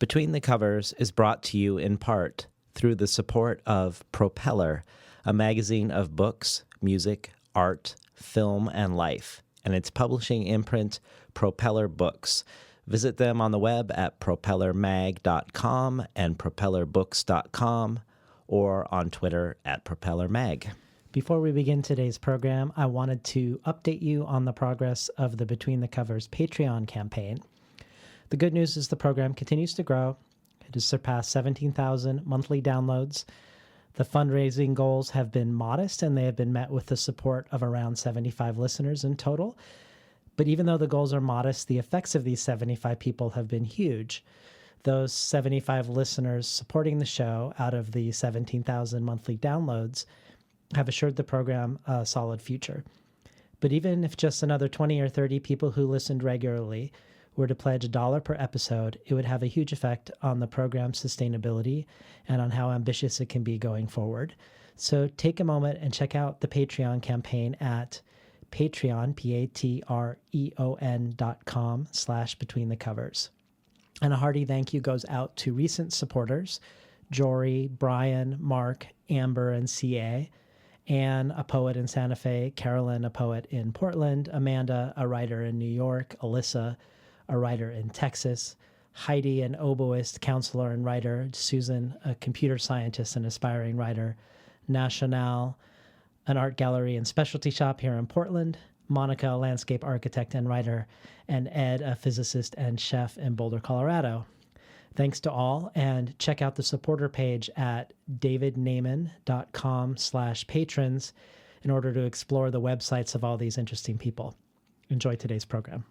Between the Covers is brought to you in part through the support of Propeller, a magazine of books, music, art, film, and life, and its publishing imprint, Propeller Books. Visit them on the web at propellermag.com and propellerbooks.com or on Twitter at propellermag. Before we begin today's program, I wanted to update you on the progress of the Between the Covers Patreon campaign. The good news is the program continues to grow. It has surpassed 17,000 monthly downloads. The fundraising goals have been modest, and they have been met with the support of around 75 listeners in total. But even though the goals are modest, the effects of these 75 people have been huge. Those 75 listeners supporting the show out of the 17,000 monthly downloads have assured the program a solid future. But even if just another 20 or 30 people who listened regularly were to pledge $1 per episode, it would have a huge effect on the program's sustainability and on how ambitious it can be going forward. So take a moment and check out the Patreon campaign at Patreon, patreon.com/betweenthecovers. And a hearty thank you goes out to recent supporters, Jory, Brian, Mark, Amber, and CA, Anne, a poet in Santa Fe, Carolyn, a poet in Portland, Amanda, a writer in New York, Alyssa, a writer in Texas, Heidi, an oboist, counselor, and writer, Susan, a computer scientist and aspiring writer, National, an art gallery and specialty shop here in Portland, Monica, a landscape architect and writer, and Ed, a physicist and chef in Boulder, Colorado. Thanks to all, and check out the supporter page at davidnaiman.com/patrons in order to explore the websites of all these interesting people. Enjoy today's program.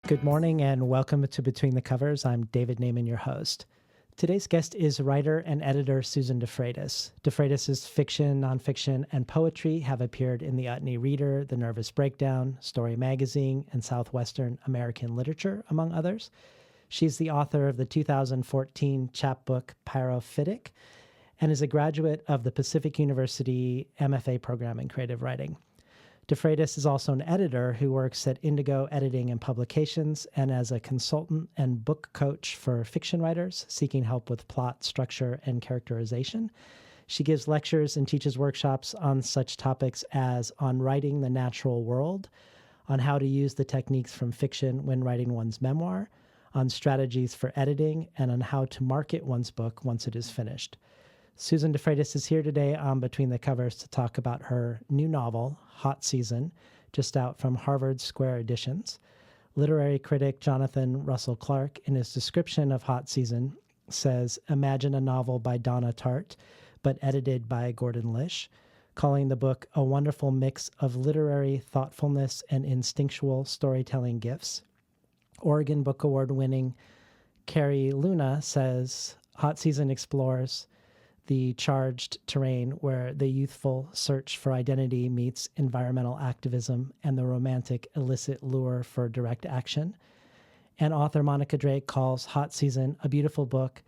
Good morning and welcome to Between the Covers. I'm David Naiman, your host. Today's guest is writer and editor Susan DeFreitas. DeFreitas' fiction, nonfiction, and poetry have appeared in the Utne Reader, The Nervous Breakdown, Story Magazine, and Southwestern American Literature, among others. She's the author of the 2014 chapbook Pyrophytic and is a graduate of the Pacific University MFA program in creative writing. DeFreitas is also an editor who works at Indigo Editing and Publications and as a consultant and book coach for fiction writers seeking help with plot, structure, and characterization. She gives lectures and teaches workshops on such topics as on writing the natural world, on how to use the techniques from fiction when writing one's memoir, on strategies for editing, and on how to market one's book once it is finished. Susan DeFreitas is here today on Between the Covers to talk about her new novel, Hot Season, just out from Harvard Square Editions. Literary critic Jonathan Russell Clark, in his description of Hot Season, says, "Imagine a novel by Donna Tartt, but edited by Gordon Lish," calling the book a wonderful mix of literary thoughtfulness and instinctual storytelling gifts. Oregon Book Award-winning Cari Luna says, Hot Season explores the charged terrain where the youthful search for identity meets environmental activism and the romantic illicit lure for direct action. And author Monica Drake calls Hot Season a beautiful book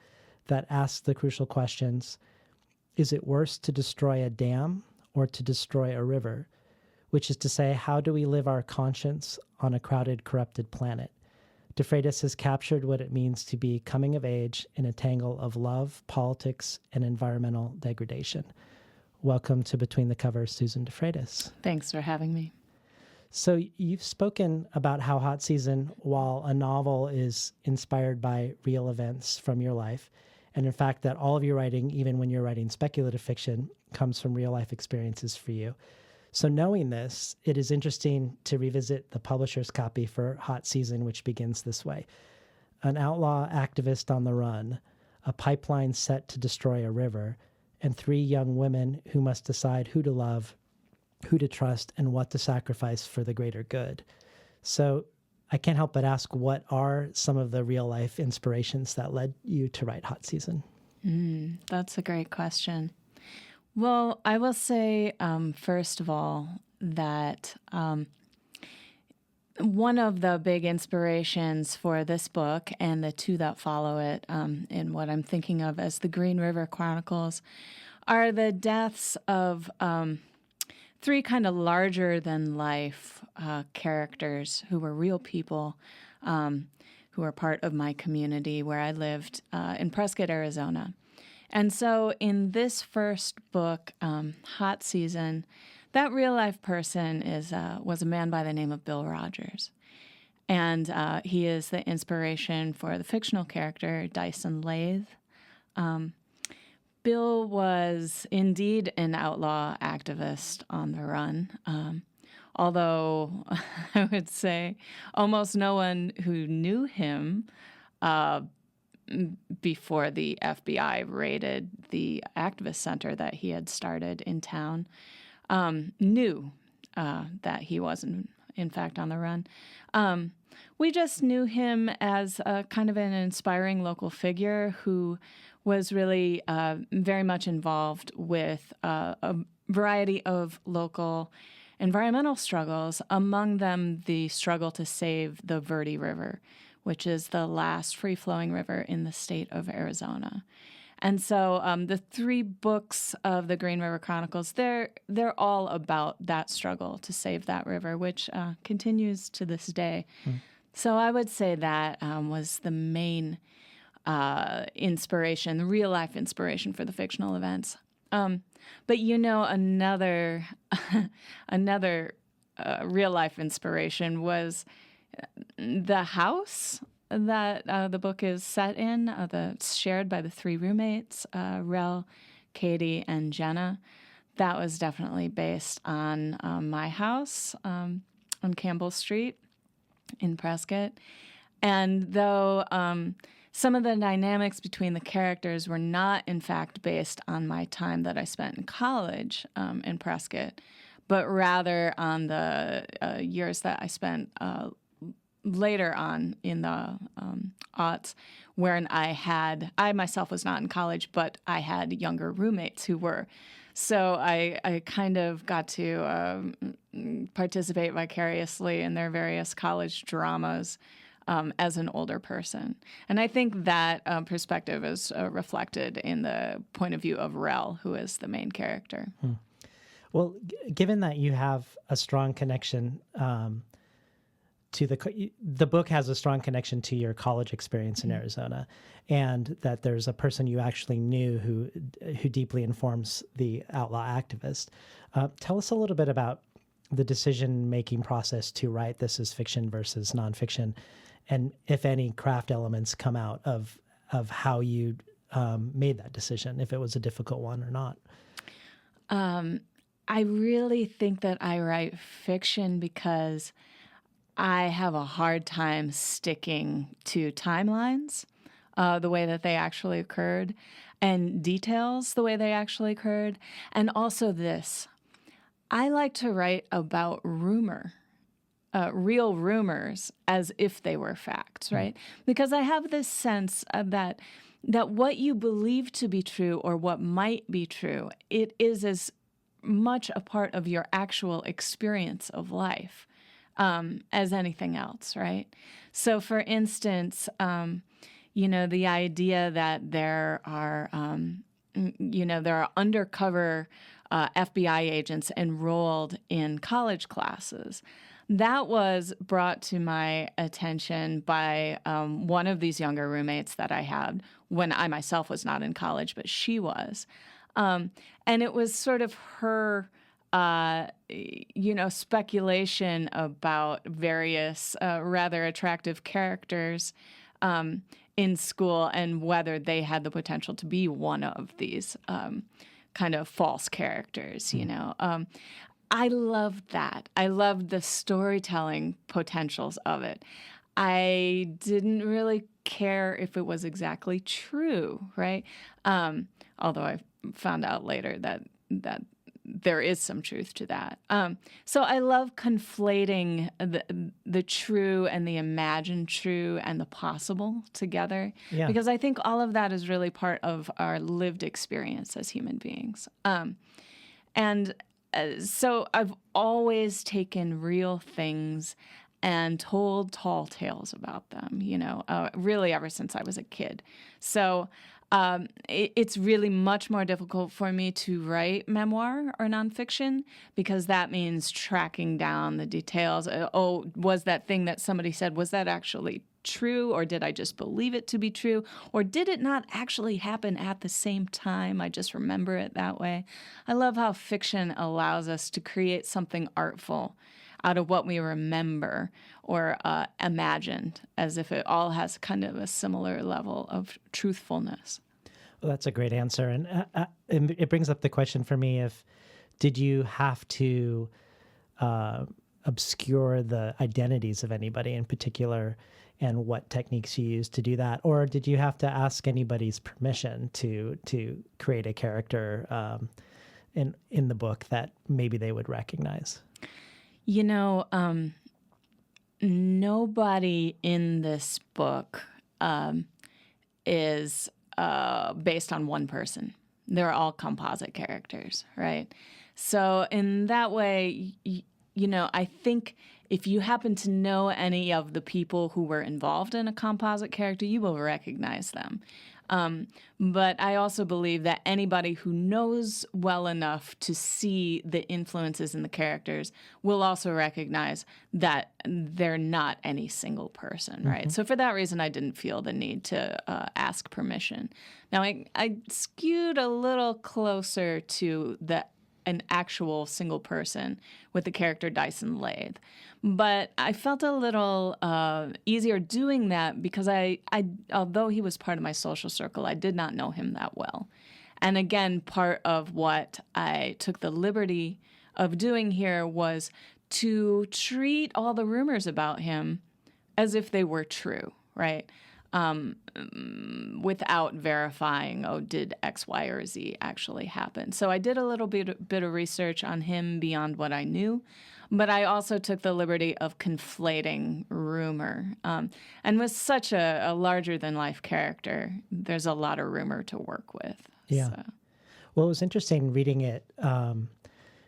that asks the crucial questions: is it worse to destroy a dam or to destroy a river? Which is to say, how do we live our conscience on a crowded, corrupted planet? DeFreitas has captured what it means to be coming of age in a tangle of love, politics, and environmental degradation. Welcome to Between the Covers, Susan DeFreitas. Thanks for having me. So you've spoken about how Hot Season, while a novel, is inspired by real events from your life, and in fact that all of your writing, even when you're writing speculative fiction, comes from real life experiences for you. So knowing this, it is interesting to revisit the publisher's copy for Hot Season, which begins this way. An outlaw activist on the run, a pipeline set to destroy a river, and 3 young women who must decide who to love, who to trust, and what to sacrifice for the greater good. So I can't help but ask, what are some of the real life inspirations that led you to write Hot Season? That's a great question. Well, I will say, first of all, that one of the big inspirations for this book and the 2 that follow it, in what I'm thinking of as the Green River Chronicles, are the deaths of 3 kind of larger than life characters who were real people, who were part of my community where I lived in Prescott, Arizona. And so in this first book, Hot Season, that real-life person was a man by the name of Bill Rogers. And he is the inspiration for the fictional character Dyson Lathe. Bill was indeed an outlaw activist on the run, although I would say almost no one who knew him before the FBI raided the activist center that he had started in town knew that he wasn't, in fact, on the run. We just knew him as a kind of an inspiring local figure who was really very much involved with a variety of local environmental struggles, among them the struggle to save the Verde River, which is the last free-flowing river in the state of Arizona. And so the 3 books of the Green River Chronicles, they're all about that struggle to save that river, which continues to this day. So I would say that was the main inspiration, the real-life inspiration for the fictional events. But another real-life inspiration was the house that the book is set in, that's shared by the 3 roommates, Rel, Katie, and Jenna. That was definitely based on my house on Campbell Street in Prescott. And though some of the dynamics between the characters were not, in fact, based on my time that I spent in college in Prescott, but rather on the years that I spent later on in the aughts, wherein I myself was not in college, but I had younger roommates who were. So I kind of got to participate vicariously in their various college dramas as an older person. And I think that perspective is reflected in the point of view of Rel, who is the main character. Well, given that you have a strong connection to the book has a strong connection to your college experience in Arizona, and that there's a person you actually knew who deeply informs the outlaw activist. Tell us a little bit about the decision-making process to write this as fiction versus nonfiction, and if any craft elements come out of how you made that decision, if it was a difficult one or not. I really think that I write fiction because I have a hard time sticking to timelines the way that they actually occurred, and details the way they actually occurred. And also this, I like to write about real rumors as if they were facts, right? Because I have this sense that what you believe to be true or what might be true, it is as much a part of your actual experience of life as anything else, right? So, for instance, the idea that there are undercover FBI agents enrolled in college classes. That was brought to my attention by one of these younger roommates that I had when I myself was not in college, but she was. And it was sort of her speculation about various rather attractive characters in school and whether they had the potential to be one of these kind of false characters, I loved that. I loved the storytelling potentials of it. I didn't really care if it was exactly true, right? Although found out later that there is some truth to that. So I love conflating the true and the imagined true and the possible together, because I think all of that is really part of our lived experience as human beings. So I've always taken real things and told tall tales about them, really ever since I was a kid. So it's really much more difficult for me to write memoir or nonfiction, because that means tracking down the details. Was that thing that somebody said, was that actually true, or did I just believe it to be true, or did it not actually happen at the same time? I just remember it that way. I love how fiction allows us to create something artful out of what we remember or imagined, as if it all has kind of a similar level of truthfulness. Well, that's a great answer. And it brings up the question for me, did you have to obscure the identities of anybody in particular, and what techniques you used to do that? Or did you have to ask anybody's permission to create a character in the book that maybe they would recognize? Nobody in this book is based on one person. They're all composite characters, right? So in that way, I think if you happen to know any of the people who were involved in a composite character, you will recognize them. But I also believe that anybody who knows well enough to see the influences in the characters will also recognize that they're not any single person, right? Mm-hmm. So for that reason, I didn't feel the need to ask permission. Now, I skewed a little closer to an actual single person with the character Dyson Lathe. But I felt a little easier doing that because although he was part of my social circle, I did not know him that well. And again, part of what I took the liberty of doing here was to treat all the rumors about him as if they were true, right? Without verifying, did X, Y, or Z actually happen? So I did a little bit of research on him beyond what I knew, but I also took the liberty of conflating rumor. And with such a larger-than-life character, there's a lot of rumor to work with. Yeah. So. Well, it was interesting reading it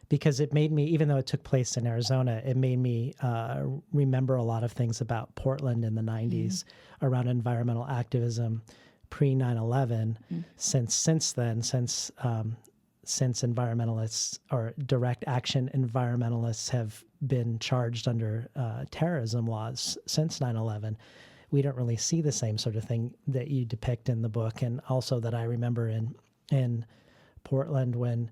because it made me, even though it took place in Arizona, it made me remember a lot of things about Portland in the 90s around environmental activism pre-9/11. Since then, since environmentalists or direct action environmentalists have been charged under terrorism laws since 9/11, we don't really see the same sort of thing that you depict in the book, and also that I remember in Portland when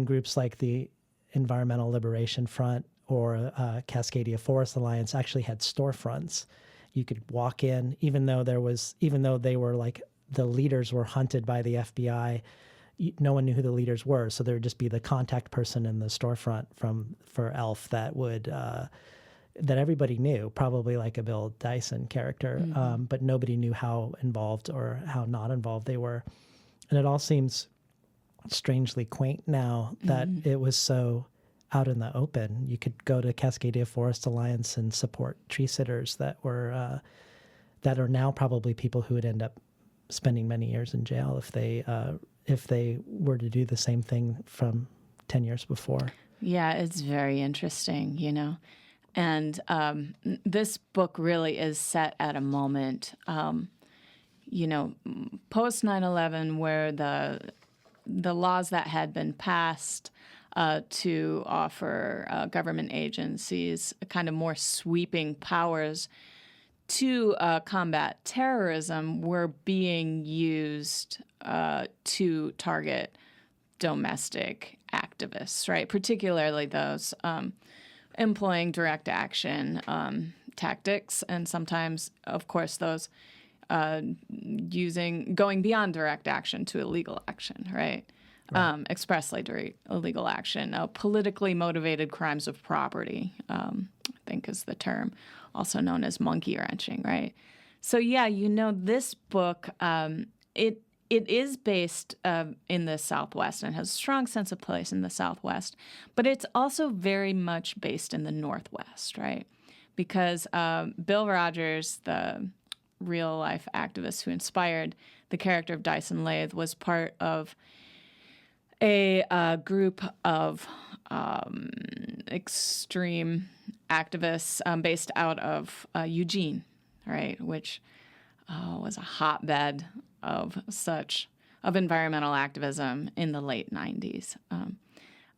groups like the Environmental Liberation Front or Cascadia Forest Alliance actually had storefronts. You could walk in, even though they were like the leaders were hunted by the FBI. No one knew who the leaders were, so there would just be the contact person in the storefront for ELF that would that everybody knew, probably like a Bill Dyson character, but nobody knew how involved or how not involved they were, and it all seems strangely quaint now that it was so out in the open. You could go to Cascadia Forest Alliance and support tree sitters that are now probably people who would end up spending many years in jail if they were to do the same thing from 10 years before. Yeah, it's very interesting, And this book really is set at a moment, post 9/11, where the laws that had been passed to offer government agencies kind of more sweeping powers to combat terrorism were being used to target domestic activists, right? Particularly those employing direct action tactics, and sometimes, of course, those going beyond direct action to illegal action, right? Expressly illegal action. Politically motivated crimes of property, I think is the term, also known as monkey wrenching, right? So yeah, this book, it is based in the Southwest and has a strong sense of place in the Southwest, but it's also very much based in the Northwest, right? Because Bill Rogers, the real-life activist who inspired the character of Dyson Lathe, was part of a group of extreme activists based out of Eugene, right, which was a hotbed of environmental activism in the late 90s.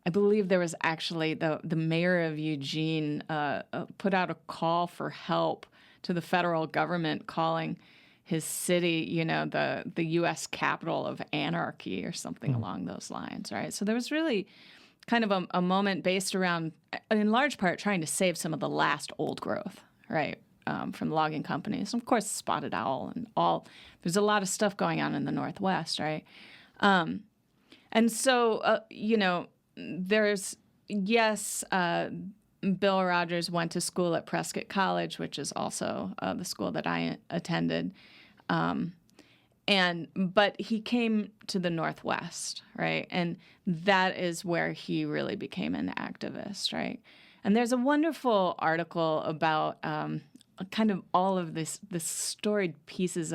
I believe there was actually the mayor of Eugene put out a call for help to the federal government, calling his city, the U.S. capital of anarchy or something along those lines, right? So there was really kind of a moment based around, in large part, trying to save some of the last old growth, right, from logging companies. And of course, spotted owl and all. There's a lot of stuff going on in the Northwest, right? And so, there's, yes, Bill Rogers went to school at Prescott College, which is also the school that I attended. But he came to the Northwest, right? And that is where he really became an activist, right? And there's a wonderful article about kind of all of this storied pieces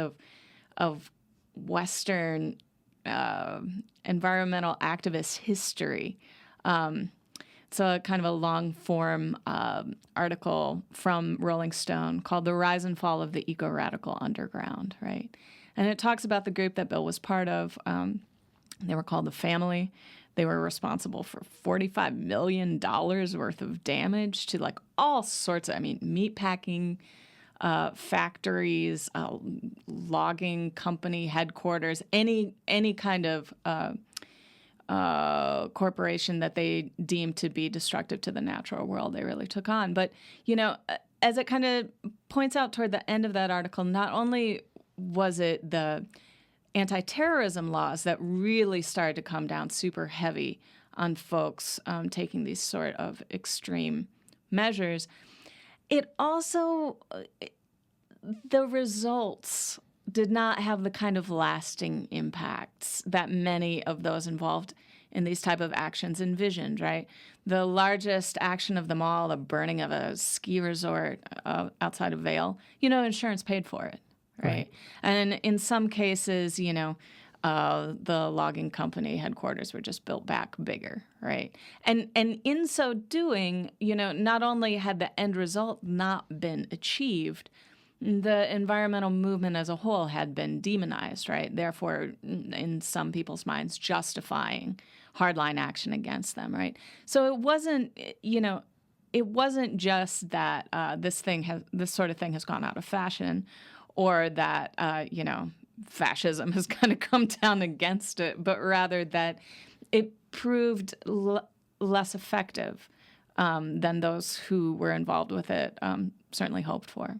of Western environmental activist history. It's a kind of a long-form article from Rolling Stone called "The Rise and Fall of the Eco-Radical Underground," right? And it talks about the group that Bill was part of. They were called the Family. They were responsible for $45 million worth of damage to like all sorts of, meatpacking factories, logging company headquarters, any kind of corporation that they deemed to be destructive to the natural world, they really took on. But, as it kind of points out toward the end of that article, not only was it the anti-terrorism laws that really started to come down super heavy on folks taking these sort of extreme measures, it also, the results did not have the kind of lasting impacts that many of those involved in these type of actions envisioned, right? The largest action of them all, the burning of a ski resort outside of Vail, insurance paid for it, right? And in some cases, the logging company headquarters were just built back bigger, right? And in so doing, not only had the end result not been achieved, the environmental movement as a whole had been demonized, right? Therefore, in some people's minds, justifying hardline action against them, right? So it wasn't, it wasn't just that this sort of thing has gone out of fashion, or that fascism has kind of come down against it, but rather that it proved less effective than those who were involved with it certainly hoped for.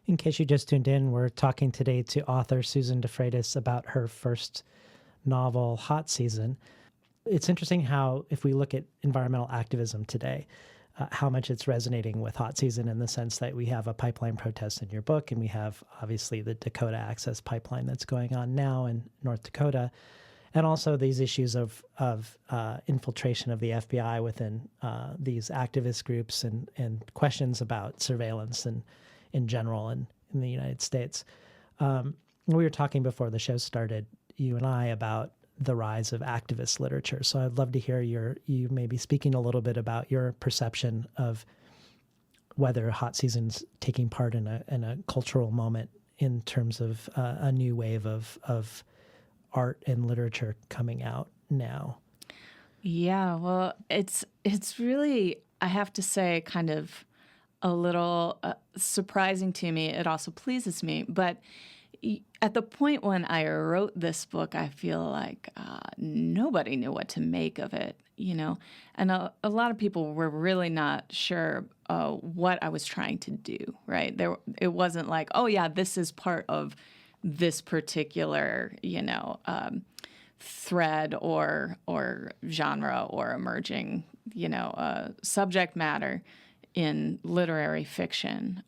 In case you just tuned in, we're talking today to author Susan DeFreitas about her first novel, Hot Season. It's interesting how, if we look at environmental activism today, how much it's resonating with Hot Season, in the sense that we have a pipeline protest in your book, and we have obviously the Dakota Access Pipeline that's going on now in North Dakota, and also these issues of infiltration of the FBI within these activist groups, and questions about surveillance and in general in the United States. We were talking before the show started, you and I, about the rise of activist literature. So I'd love to hear you maybe speaking a little bit about your perception of whether Hot Season's taking part in a cultural moment in terms of a new wave of art and literature coming out now. Yeah, well, it's really, I have to say, kind of a little surprising to me. It also pleases me. But at the point when I wrote this book, I feel like nobody knew what to make of it, and a lot of people were really not sure what I was trying to do, right? It wasn't like, oh, yeah, this is part of this particular, thread or genre or emerging, subject matter in literary fiction.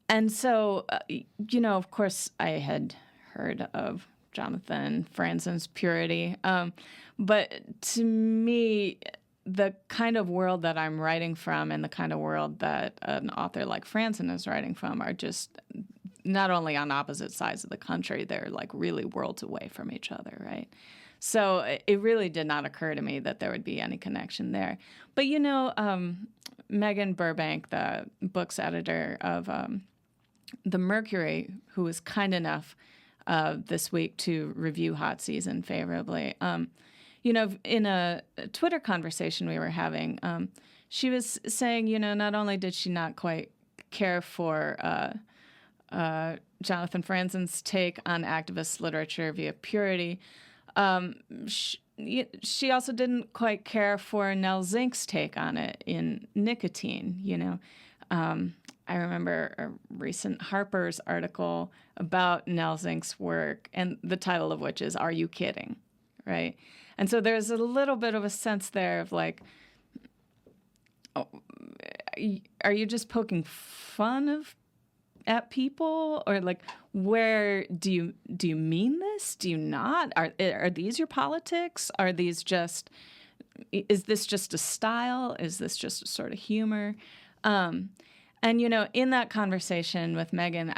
And so, of course, I had heard of Jonathan Franzen's purity. But to me, the kind of world that I'm writing from and the kind of world that an author like Franzen is writing from are just not only on opposite sides of the country, they're like really worlds away from each other, right? So it really did not occur to me that there would be any connection there. But, Megan Burbank, the books editor of The Mercury, who was kind enough this week to review Hot Season favorably, in a Twitter conversation we were having, she was saying, not only did she not quite care for Jonathan Franzen's take on activist literature via purity, she also didn't quite care for Nell Zink's take on it in Nicotine. I remember a recent Harper's article about Nell Zink's work, and the title of which is "Are You Kidding?" Right? And so there's a little bit of a sense there of like, oh, are you just poking fun at people, or like, where do you mean this? Do you not? Are these your politics? Is this just a style? Is this just a sort of humor? And in that conversation with Megan,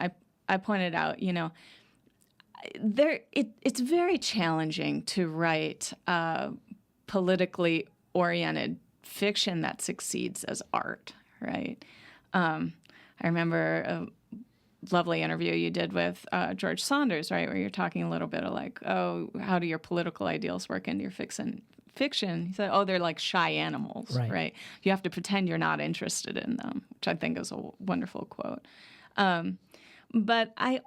I pointed out, it's very challenging to write politically oriented fiction that succeeds as art, right? I remember a lovely interview you did with George Saunders, right, where you're talking a little bit of like, oh, how do your political ideals work into your fiction? He said, oh, they're like shy animals, right? You have to pretend you're not interested in them, which I think is a wonderful quote. But I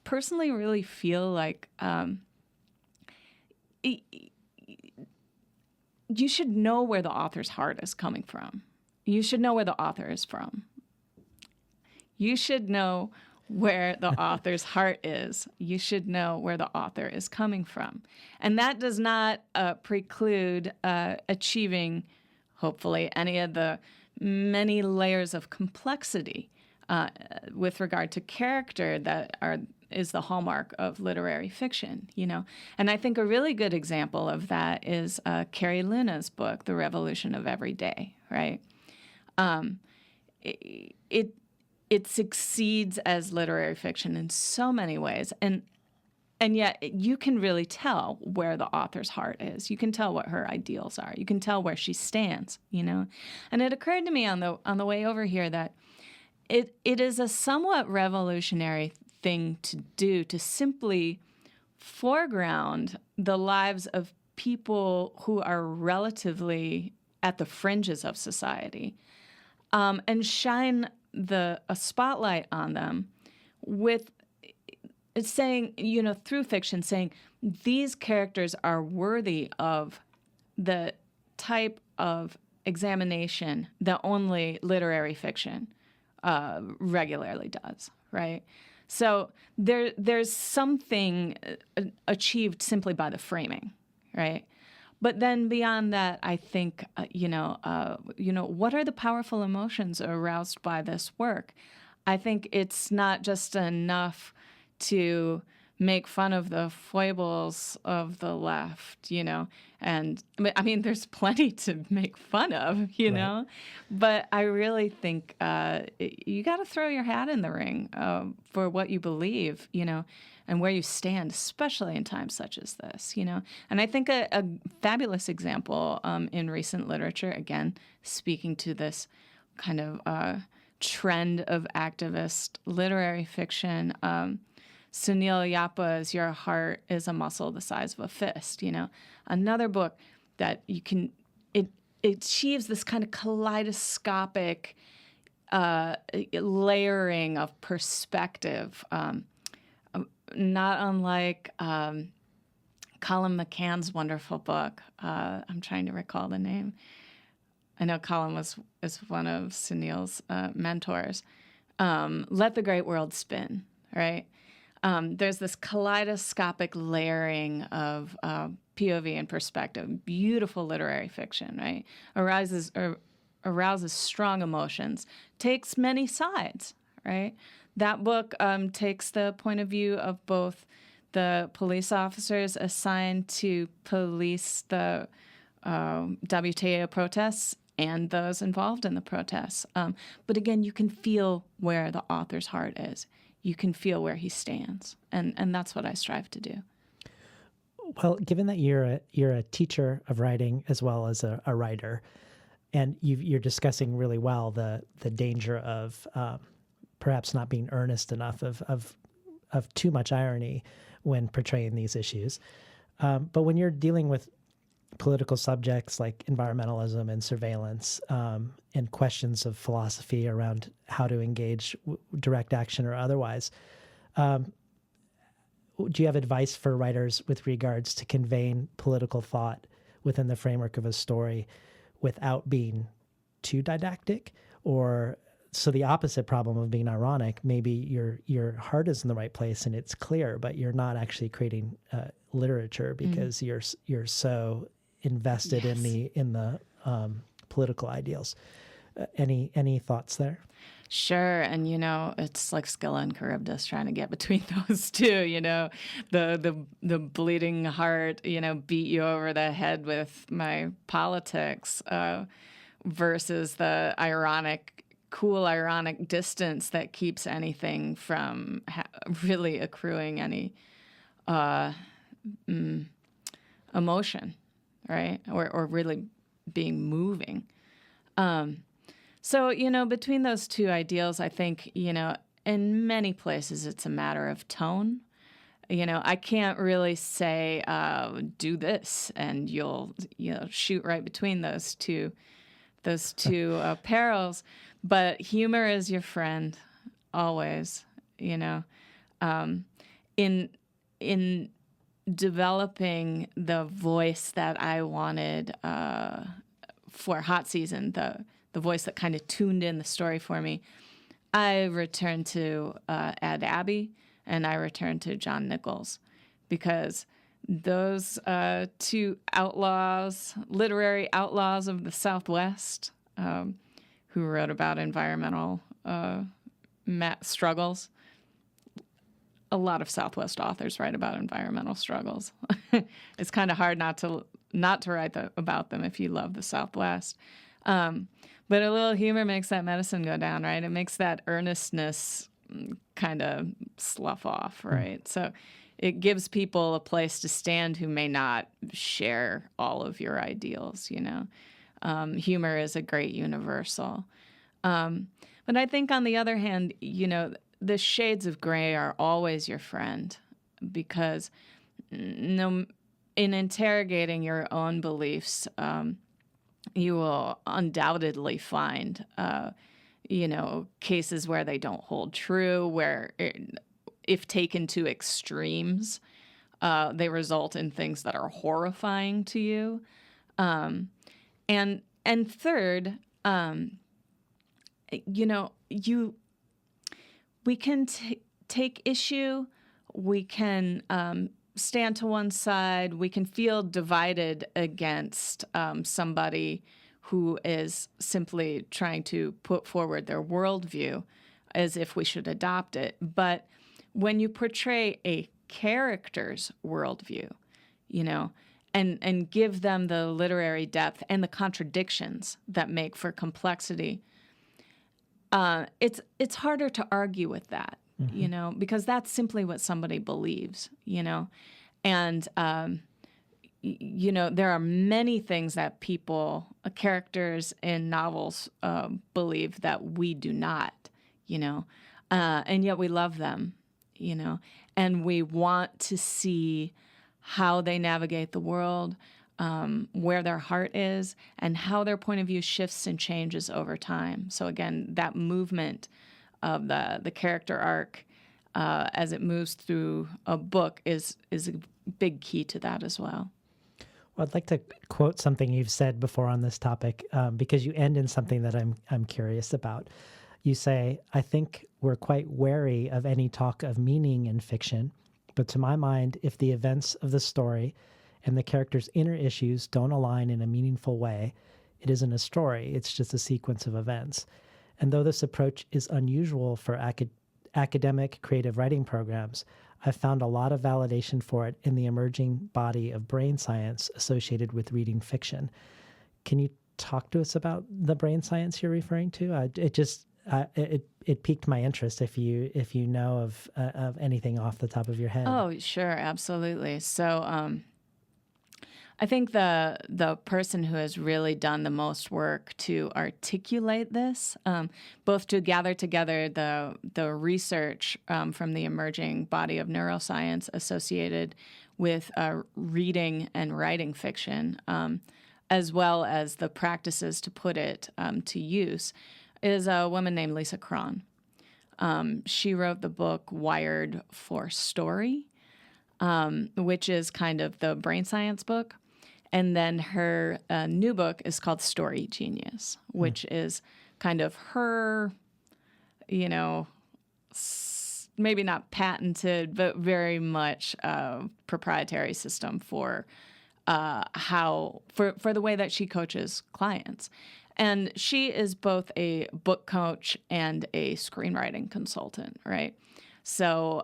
personally really feel like you should know where the author's heart is coming from. You should know where the author is from. You should know where the author's heart is. You should know where the author is coming from. And that does not preclude achieving, hopefully, any of the many layers of complexity with regard to character that is the hallmark of literary fiction, And I think a really good example of that is Cari Luna's book, The Revolution of Every Day, right? It succeeds as literary fiction in so many ways, and yet you can really tell where the author's heart is. You can tell what her ideals are. You can tell where she stands, And it occurred to me on the way over here that it is a somewhat revolutionary thing to do, to simply foreground the lives of people who are relatively at the fringes of society, and shine a spotlight on them with saying, through fiction, saying these characters are worthy of the type of examination that only literary fiction regularly does, right? So there's something achieved simply by the framing, right? But then beyond that, I think, what are the powerful emotions aroused by this work? I think it's not just enough to make fun of the foibles of the left, and I mean, there's plenty to make fun of, know, but I really think you got to throw your hat in the ring for what you believe, and where you stand, especially in times such as this, And I think a fabulous example in recent literature, again, speaking to this kind of trend of activist literary fiction, Sunil Yapa's Your Heart is a Muscle the Size of a Fist, Another book that it achieves this kind of kaleidoscopic layering of perspective, not unlike Colin McCann's wonderful book. I'm trying to recall the name. I know Colin is one of Sunil's mentors. Let the Great World Spin, right? There's this kaleidoscopic layering of POV and perspective, beautiful literary fiction, right? Arouses strong emotions, takes many sides, right? That book takes the point of view of both the police officers assigned to police the WTO protests and those involved in the protests. But again, you can feel where the author's heart is. You can feel where he stands, and that's what I strive to do. Well, given that you're a teacher of writing as well as a writer, and you're discussing really well the danger of perhaps not being earnest enough of too much irony when portraying these issues. But when you're dealing with political subjects like environmentalism and surveillance, and questions of philosophy around how to engage direct action or otherwise, do you have advice for writers with regards to conveying political thought within the framework of a story without being too didactic? Or so the opposite problem of being ironic, maybe your heart is in the right place and it's clear, but you're not actually creating literature because you're so invested in the political ideals. Any thoughts there? Sure. And, it's like Scylla and Charybdis trying to get between those two, the bleeding heart, beat you over the head with my politics versus the cool ironic distance that keeps anything from really accruing any emotion, right? Or really being moving. So, between those two ideals, I think, in many places it's a matter of tone. I can't really say, do this and you'll, shoot right between those two perils. But humor is your friend, always, in developing the voice that I wanted for Hot Season, the voice that kind of tuned in the story for me, I returned to Ed Abbey and I returned to John Nichols, because those two outlaws, literary outlaws of the Southwest, who wrote about environmental struggles. A lot of Southwest authors write about environmental struggles. It's kind of hard not to write about them if you love the Southwest. But a little humor makes that medicine go down, right? It makes that earnestness kind of slough off, right? So it gives people a place to stand who may not share all of your ideals, Humor is a great universal. But I think on the other hand, the shades of gray are always your friend, because in interrogating your own beliefs, you will undoubtedly find, cases where they don't hold true, where if taken to extremes, they result in things that are horrifying to you. And third, we can take issue, we can stand to one side, we can feel divided against somebody who is simply trying to put forward their worldview as if we should adopt it. But when you portray a character's worldview, and give them the literary depth and the contradictions that make for complexity, it's harder to argue with that, because that's simply what somebody believes, And, there are many things that characters in novels believe that we do not, and yet we love them, and we want to see how they navigate the world, where their heart is, and how their point of view shifts and changes over time. So again, that movement of the character arc as it moves through a book is a big key to that as well. Well, I'd like to quote something you've said before on this topic, because you end in something that I'm curious about. You say, "I think we're quite wary of any talk of meaning in fiction, but to my mind, if the events of the story and the character's inner issues don't align in a meaningful way, it isn't a story, it's just a sequence of events. And though this approach is unusual for academic creative writing programs, I've found a lot of validation for it in the emerging body of brain science associated with reading fiction. Can you talk to us about the brain science you're referring to? It piqued my interest if you know of anything off the top of your head. Oh, sure, absolutely. So I think the person who has really done the most work to articulate this, both to gather together the research from the emerging body of neuroscience associated with reading and writing fiction, as well as the practices to put it to use, is a woman named Lisa Cron. She wrote the book Wired for Story, which is kind of the brain science book. And then her new book is called Story Genius, which is kind of her, maybe not patented, but very much proprietary system for for the way that she coaches clients. And she is both a book coach and a screenwriting consultant, right? So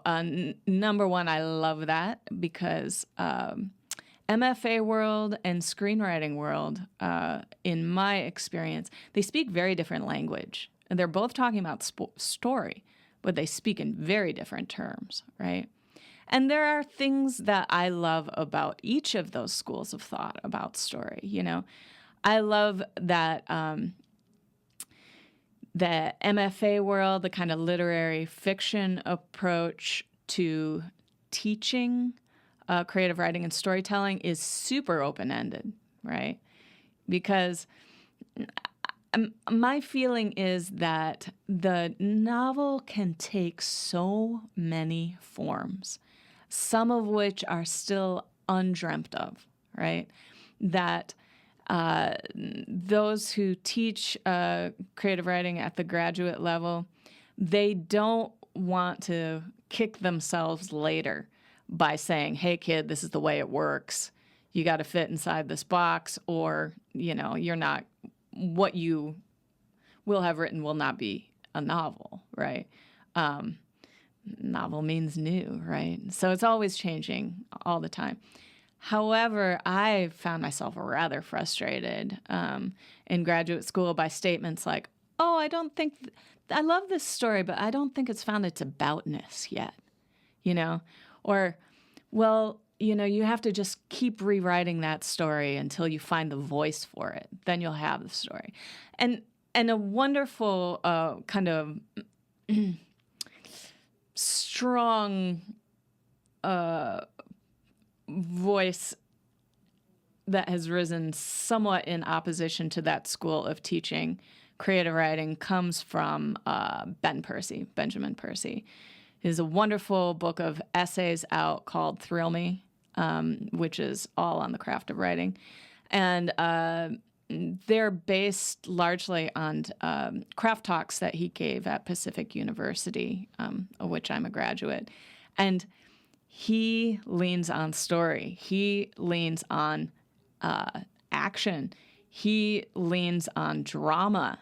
number one, I love that because MFA world and screenwriting world, in my experience, they speak very different language. And they're both talking about story, but they speak in very different terms, right? And there are things that I love about each of those schools of thought about story, I love that the MFA world, the kind of literary fiction approach to teaching creative writing and storytelling is super open-ended, right? Because my feeling is that the novel can take so many forms, some of which are still undreamt of, right? That those who teach creative writing at the graduate level, they don't want to kick themselves later by saying, hey, kid, this is the way it works. You got to fit inside this box, or, you're not, what you will have written will not be a novel, right? Novel means new, right? So it's always changing all the time. However, I found myself rather frustrated in graduate school by statements like, oh, I love this story, but I don't think it's found its aboutness yet, Or, well, you have to just keep rewriting that story until you find the voice for it. Then you'll have the story. And a wonderful kind of strong voice that has risen somewhat in opposition to that school of teaching creative writing comes from Benjamin Percy. There's a wonderful book of essays out called Thrill Me, which is all on the craft of writing. And they're based largely on craft talks that he gave at Pacific University, of which I'm a graduate. And he leans on story. He leans on action. He leans on drama,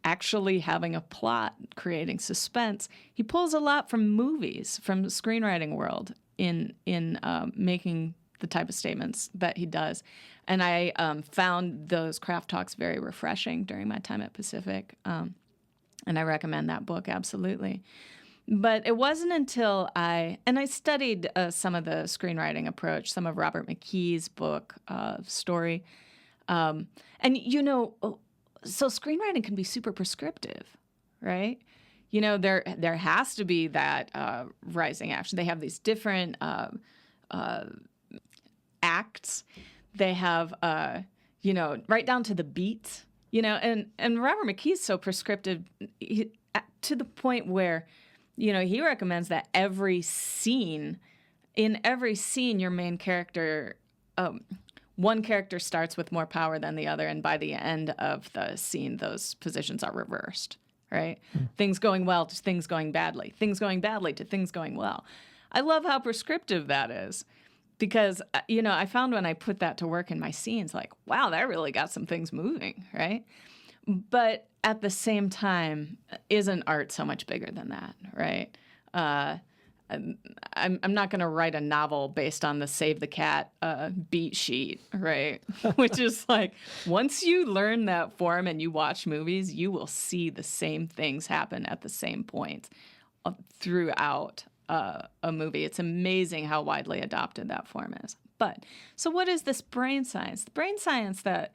actually having a plot, creating suspense. He pulls a lot from movies, from the screenwriting world in making the type of statements that he does. And I found those craft talks very refreshing during my time at Pacific. And I recommend that book, absolutely. But it wasn't until I studied some of the screenwriting approach, some of Robert McKee's book, Story. So screenwriting can be super prescriptive, right? There has to be that rising action. They have these different acts. They have, right down to the beat, and Robert McKee's so prescriptive to the point where, he recommends that in every scene, your main character, one character starts with more power than the other, and by the end of the scene, those positions are reversed, right? Things going well to things going badly, things going badly to things going well. I love how prescriptive that is because, I found when I put that to work in my scenes, like, wow, that really got some things moving, right? But at the same time, isn't art so much bigger than that, right? I'm not going to write a novel based on the Save the Cat beat sheet, right? Which is like, once you learn that form and you watch movies, you will see the same things happen at the same point throughout a movie. It's amazing how widely adopted that form is. But so what is this brain science? The brain science that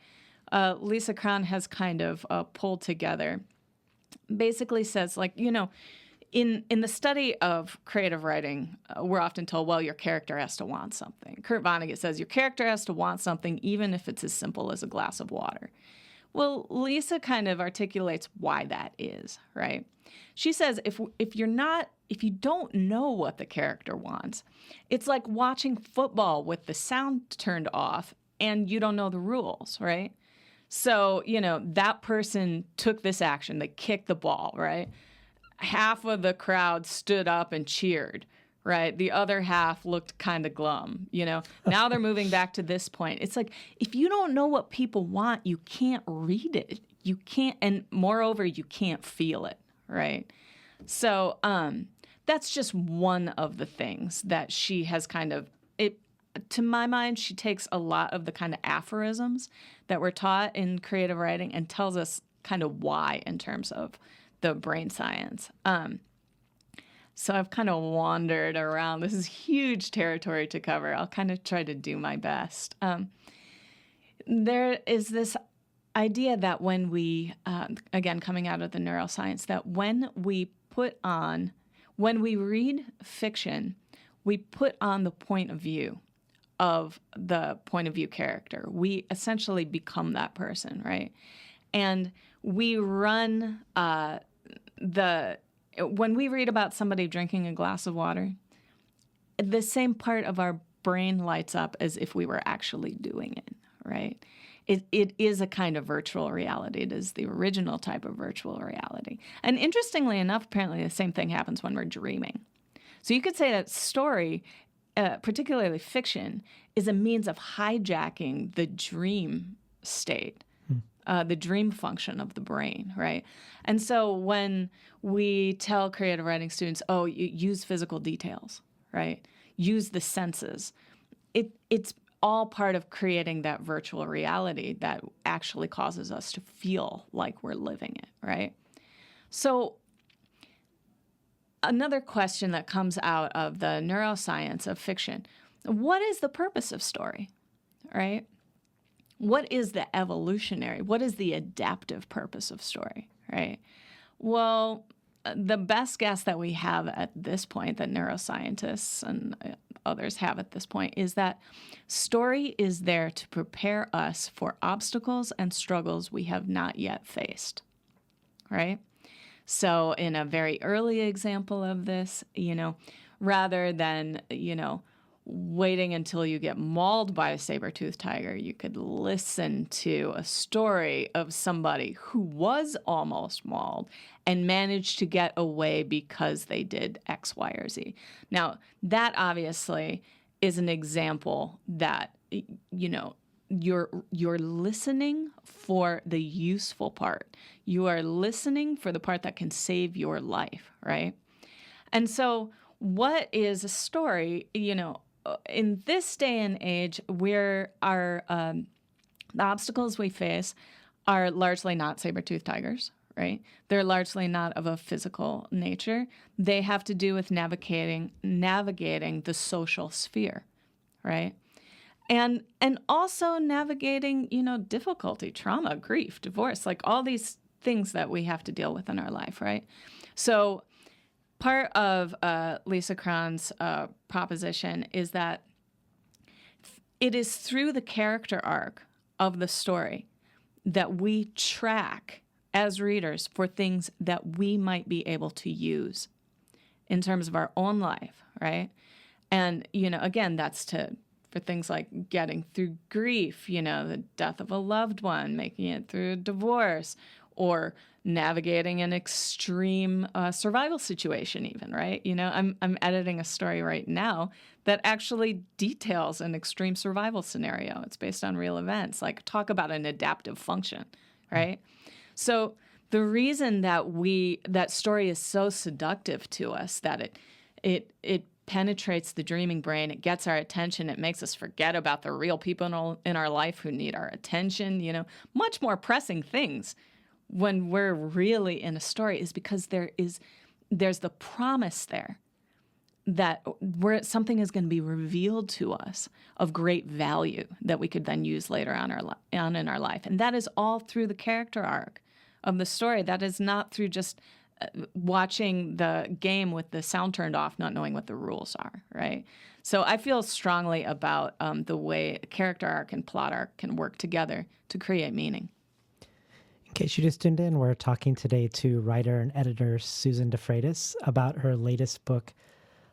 Lisa Cron has kind of pulled together basically says, like, in the study of creative writing, we're often told, well, your character has to want something. Kurt Vonnegut says your character has to want something, even if it's as simple as a glass of water. Well, Lisa kind of articulates why that is, right? She says if you don't know what the character wants, it's like watching football with the sound turned off and you don't know the rules, right? So, that person took this action, they kicked the ball, right? Half of the crowd stood up and cheered, right? The other half looked kind of glum, Now they're moving back to this point. It's like, if you don't know what people want, you can't read it. You can't, and moreover, you can't feel it, right? So that's just one of the things that she has kind of, to my mind, she takes a lot of the kind of aphorisms that we're taught in creative writing and tells us kind of why in terms of the brain science. So I've kind of wandered around. This is huge territory to cover. I'll kind of try to do my best. There is this idea that when we, again, coming out of the neuroscience, that when we read fiction, we put on the point of view of the point of view character. We essentially become that person, right? And we run when we read about somebody drinking a glass of water, the same part of our brain lights up as if we were actually doing it, right? It is a kind of virtual reality. It is the original type of virtual reality. And interestingly enough, apparently the same thing happens when we're dreaming. So you could say that story, particularly fiction, is a means of hijacking the dream state. The dream function of the brain, right? And so when we tell creative writing students, you use physical details, right? Use the senses. It's all part of creating that virtual reality that actually causes us to feel like we're living it, right? So another question that comes out of the neuroscience of fiction, what is the purpose of story, right? What is the evolutionary, what is the adaptive purpose of story, right? Well, the best guess that we have at this point, that neuroscientists and others have at this point, is that story is there to prepare us for obstacles and struggles we have not yet faced, right? So in a very early example of this, rather than, waiting until you get mauled by a saber-toothed tiger, you could listen to a story of somebody who was almost mauled and managed to get away because they did X, Y, or Z. Now, that obviously is an example that, you're listening for the useful part. You are listening for the part that can save your life, right? And so what is a story, in this day and age, where the obstacles we face are largely not saber-toothed tigers, right? They're largely not of a physical nature. They have to do with navigating the social sphere, right? And also navigating, difficulty, trauma, grief, divorce, like all these things that we have to deal with in our life, right? So part of Lisa Cron's proposition is that it is through the character arc of the story that we track as readers for things that we might be able to use in terms of our own life, right? And, again, that's for things like getting through grief, the death of a loved one, making it through a divorce, or navigating an extreme survival situation even, right? I'm editing a story right now that actually details an extreme survival scenario. It's based on real events. Like, talk about an adaptive function, right? So the reason that story is so seductive to us, that It penetrates the dreaming brain. It gets our attention. It makes us forget about the real people in our life who need our attention. Much more pressing things when we're really in a story is because there's the promise there that something is going to be revealed to us of great value that we could then use later on in our life. And that is all through the character arc of the story. That is not through just watching the game with the sound turned off, not knowing what the rules are, right? So I feel strongly about the way character arc and plot arc can work together to create meaning. In case you just tuned in, we're talking today to writer and editor Susan DeFreitas about her latest book,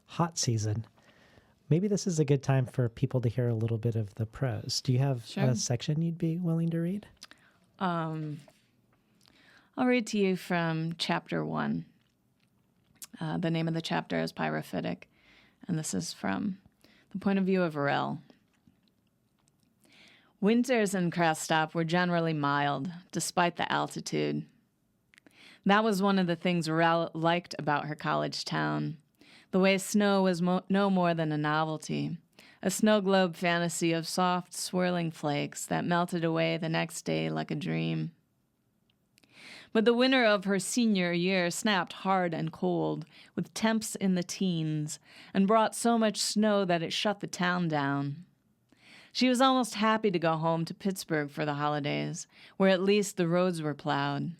Hot Season. Maybe this is a good time for people to hear a little bit of the prose. Do you have a section you'd be willing to read? I'll read to you from chapter 1. The name of the chapter is Pyrophytic, and this is from the point of view of Rel. Winters in Krastop were generally mild, despite the altitude. That was one of the things Rel liked about her college town. The way snow was no more than a novelty, a snow globe fantasy of soft, swirling flakes that melted away the next day like a dream. But the winter of her senior year snapped hard and cold, with temps in the teens, and brought so much snow that it shut the town down. She was almost happy to go home to Pittsburgh for the holidays, where at least the roads were plowed.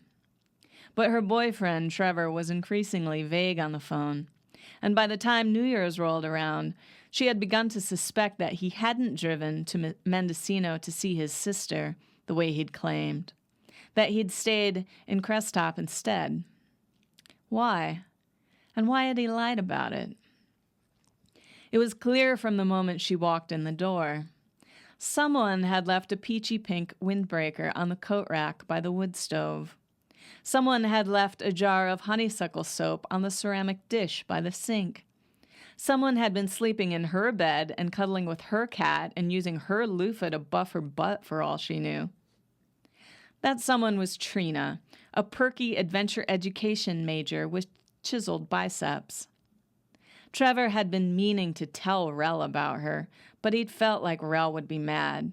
But her boyfriend, Trevor, was increasingly vague on the phone, and by the time New Year's rolled around, she had begun to suspect that he hadn't driven to Mendocino to see his sister the way he'd claimed, that he'd stayed in Krastop instead. Why? And why had he lied about it? It was clear from the moment she walked in the door. Someone had left a peachy pink windbreaker on the coat rack by the wood stove. Someone had left a jar of honeysuckle soap on the ceramic dish by the sink. Someone had been sleeping in her bed and cuddling with her cat and using her loofah to buff her butt for all she knew. That someone was Trina, a perky adventure education major with chiseled biceps. Trevor had been meaning to tell Rel about her, but he'd felt like Rel would be mad.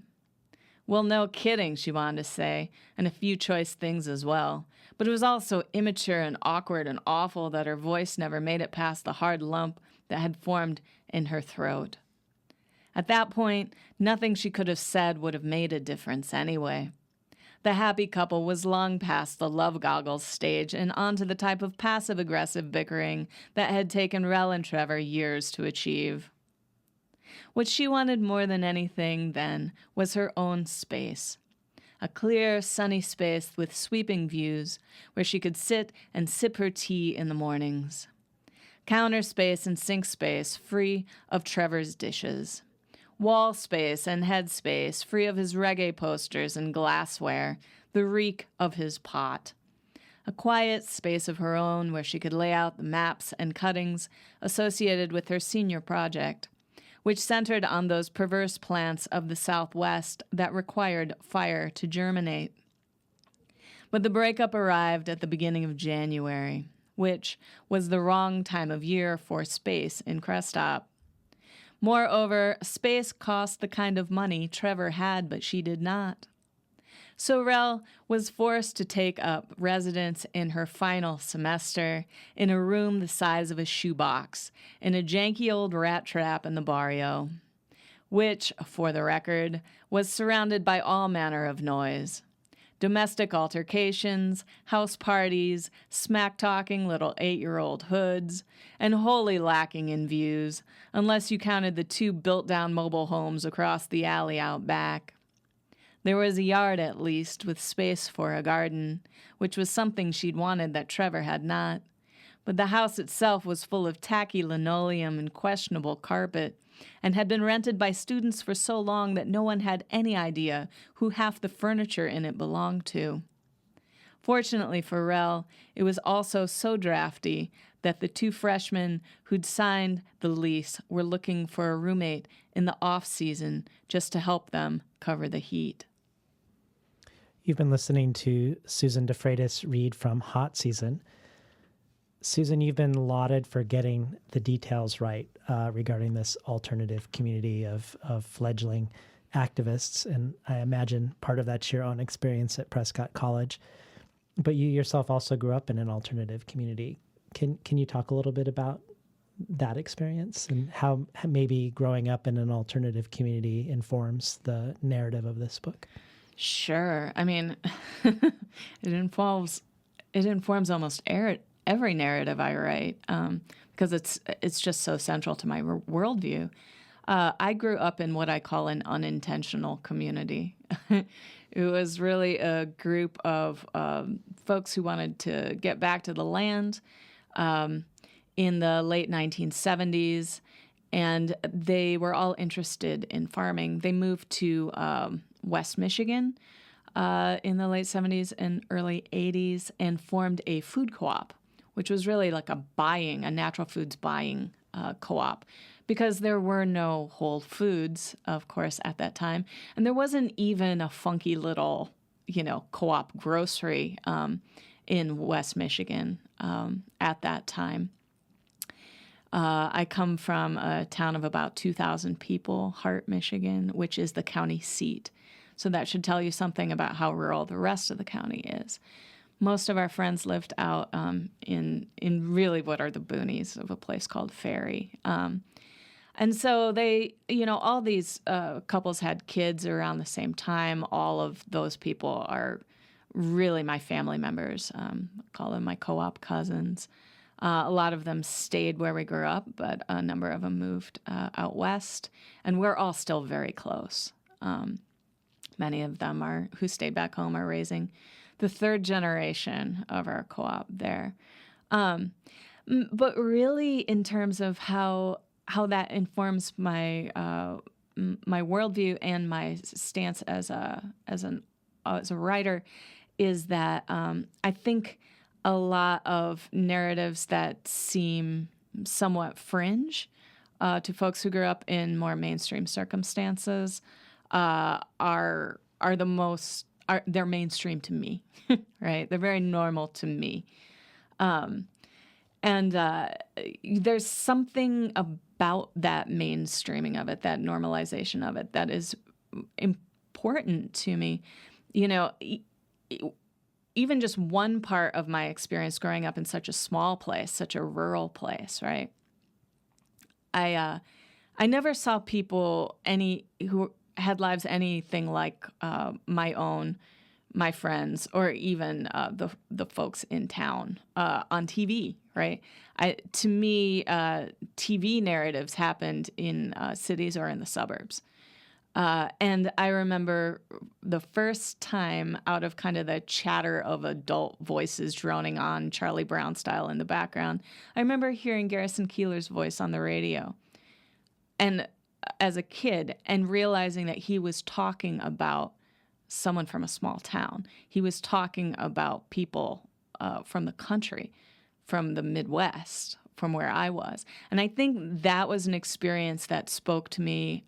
Well, no kidding, she wanted to say, and a few choice things as well. But it was all so immature and awkward and awful that her voice never made it past the hard lump that had formed in her throat. At that point, nothing she could have said would have made a difference anyway. The happy couple was long past the love goggles stage and onto the type of passive-aggressive bickering that had taken Rel and Trevor years to achieve. What she wanted more than anything, then, was her own space. A clear, sunny space with sweeping views where she could sit and sip her tea in the mornings. Counter space and sink space free of Trevor's dishes. Wall space and head space free of his reggae posters and glassware, the reek of his pot. A quiet space of her own where she could lay out the maps and cuttings associated with her senior project, which centered on those perverse plants of the Southwest that required fire to germinate. But the breakup arrived at the beginning of January, which was the wrong time of year for space in Krastop. Moreover, space cost the kind of money Trevor had, but she did not. So Rel was forced to take up residence in her final semester in a room the size of a shoebox in a janky old rat trap in the barrio, which, for the record, was surrounded by all manner of noise. Domestic altercations, house parties, smack-talking little 8-year-old hoods, and wholly lacking in views, unless you counted the 2 built-down mobile homes across the alley out back. There was a yard, at least, with space for a garden, which was something she'd wanted that Trevor had not. But the house itself was full of tacky linoleum and questionable carpet, and had been rented by students for so long that no one had any idea who half the furniture in it belonged to. Fortunately for Rel, it was also so drafty that the 2 freshmen who'd signed the lease were looking for a roommate in the off-season just to help them cover the heat. You've been listening to Susan DeFreitas read from Hot Season. Susan, you've been lauded for getting the details right regarding this alternative community of fledgling activists, and I imagine part of that's your own experience at Prescott College. But you yourself also grew up in an alternative community. Can you talk a little bit about that experience and how maybe growing up in an alternative community informs the narrative of this book? Sure. I mean, it informs almost every narrative I write because it's just so central to my worldview. I grew up in what I call an unintentional community. It was really a group of folks who wanted to get back to the land in the late 1970s, and they were all interested in farming. They moved to West Michigan in the late 70s and early 80s and formed a food co-op, which was really like a natural foods buying co-op, because there were no Whole Foods, of course, at that time. And there wasn't even a funky little, co-op grocery in West Michigan at that time. I come from a town of about 2,000 people, Hart, Michigan, which is the county seat. So that should tell you something about how rural the rest of the county is. Most of our friends lived out in really what are the boonies of a place called Ferry. And so they, all these couples had kids around the same time. All of those people are really my family members. I call them my co-op cousins. A lot of them stayed where we grew up, but a number of them moved out west. And we're all still very close. Many of them who stayed back home are raising the third generation of our co-op there. But really, in terms of how that informs my my worldview and my stance as a writer, is that I think a lot of narratives that seem somewhat fringe to folks who grew up in more mainstream circumstances they're mainstream to me, right? They're very normal to me. And there's something about that mainstreaming of it, that normalization of it, that is important to me. Even just one part of my experience growing up in such a small place, such a rural place, right? I never saw people who had lives anything like my friends, or even the folks in town on TV, right? To me, TV narratives happened in cities or in the suburbs. And I remember the first time, out of kind of the chatter of adult voices droning on Charlie Brown style in the background, I remember hearing Garrison Keillor's voice on the radio. And as a kid, and realizing that he was talking about someone from a small town. He was talking about people from the country, from the Midwest, from where I was. And I think that was an experience that spoke to me.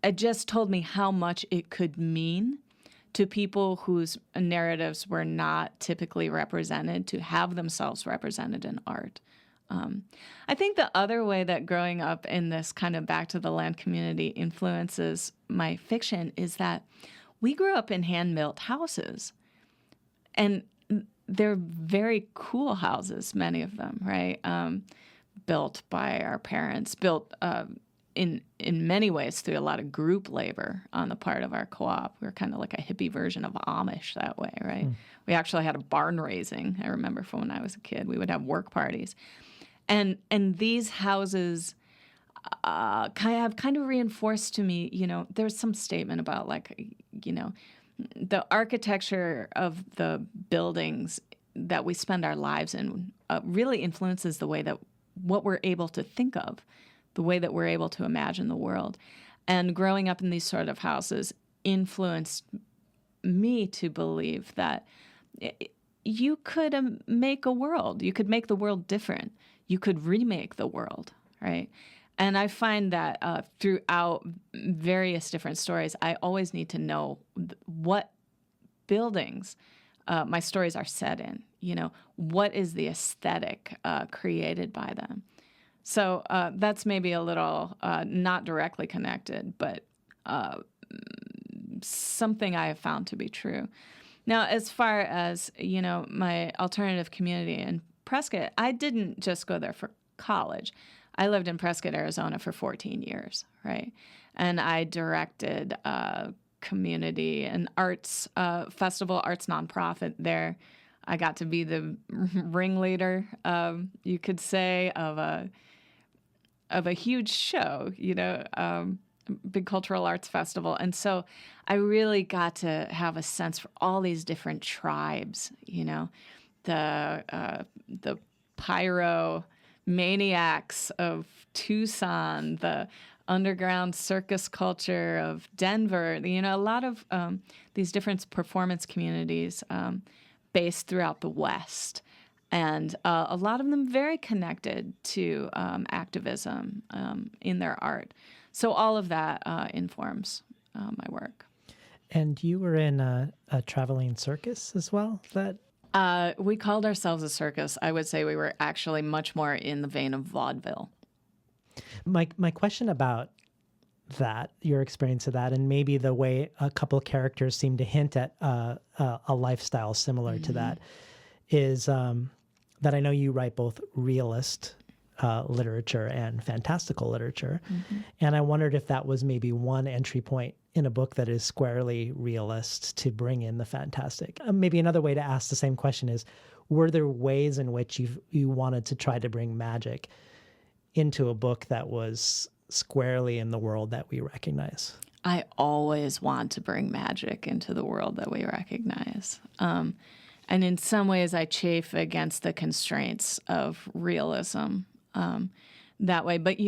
It just told me how much it could mean to people whose narratives were not typically represented, to have themselves represented in art. I think the other way that growing up in this kind of back to the land community influences my fiction is that we grew up in hand-built houses, and they're very cool houses, many of them, right? Built by our parents, built in many ways through a lot of group labor on the part of our co-op. We were kind of like a hippie version of Amish that way, right? We actually had a barn raising, I remember, from when I was a kid. We would have work parties. And these houses have kind of reinforced to me, there's some statement about the architecture of the buildings that we spend our lives in really influences the way that what we're able to think of, the way that we're able to imagine the world. And growing up in these sort of houses influenced me to believe that you could make a world. You could make the world different. You could remake the world, right? And I find that throughout various different stories, I always need to know what buildings my stories are set in. What is the aesthetic created by them? So that's maybe a little not directly connected, but something I have found to be true. Now, as far as, my alternative community in Prescott, I didn't just go there for college. I lived in Prescott, Arizona for 14 years, right? And I directed a community and arts festival, arts nonprofit there. I got to be the ringleader, you could say, of a huge show, big cultural arts festival. And so I really got to have a sense for all these different tribes, the pyro maniacs of Tucson, the underground circus culture of Denver, a lot of these different performance communities based throughout the West. And a lot of them very connected to activism in their art. So all of that informs my work. And you were in a traveling circus as well? We called ourselves a circus. I would say we were actually much more in the vein of vaudeville. My question about that, your experience of that, and maybe the way a couple of characters seem to hint at a lifestyle similar to that, is that I know you write both realist literature and fantastical literature. And I wondered if that was maybe one entry point in a book that is squarely realist to bring in the fantastic. Maybe another way to ask the same question is, were there ways in which you wanted to try to bring magic into a book that was squarely in the world that we recognize? I always want to bring magic into the world that we recognize. And in some ways, I chafe against the constraints of realism that way. But,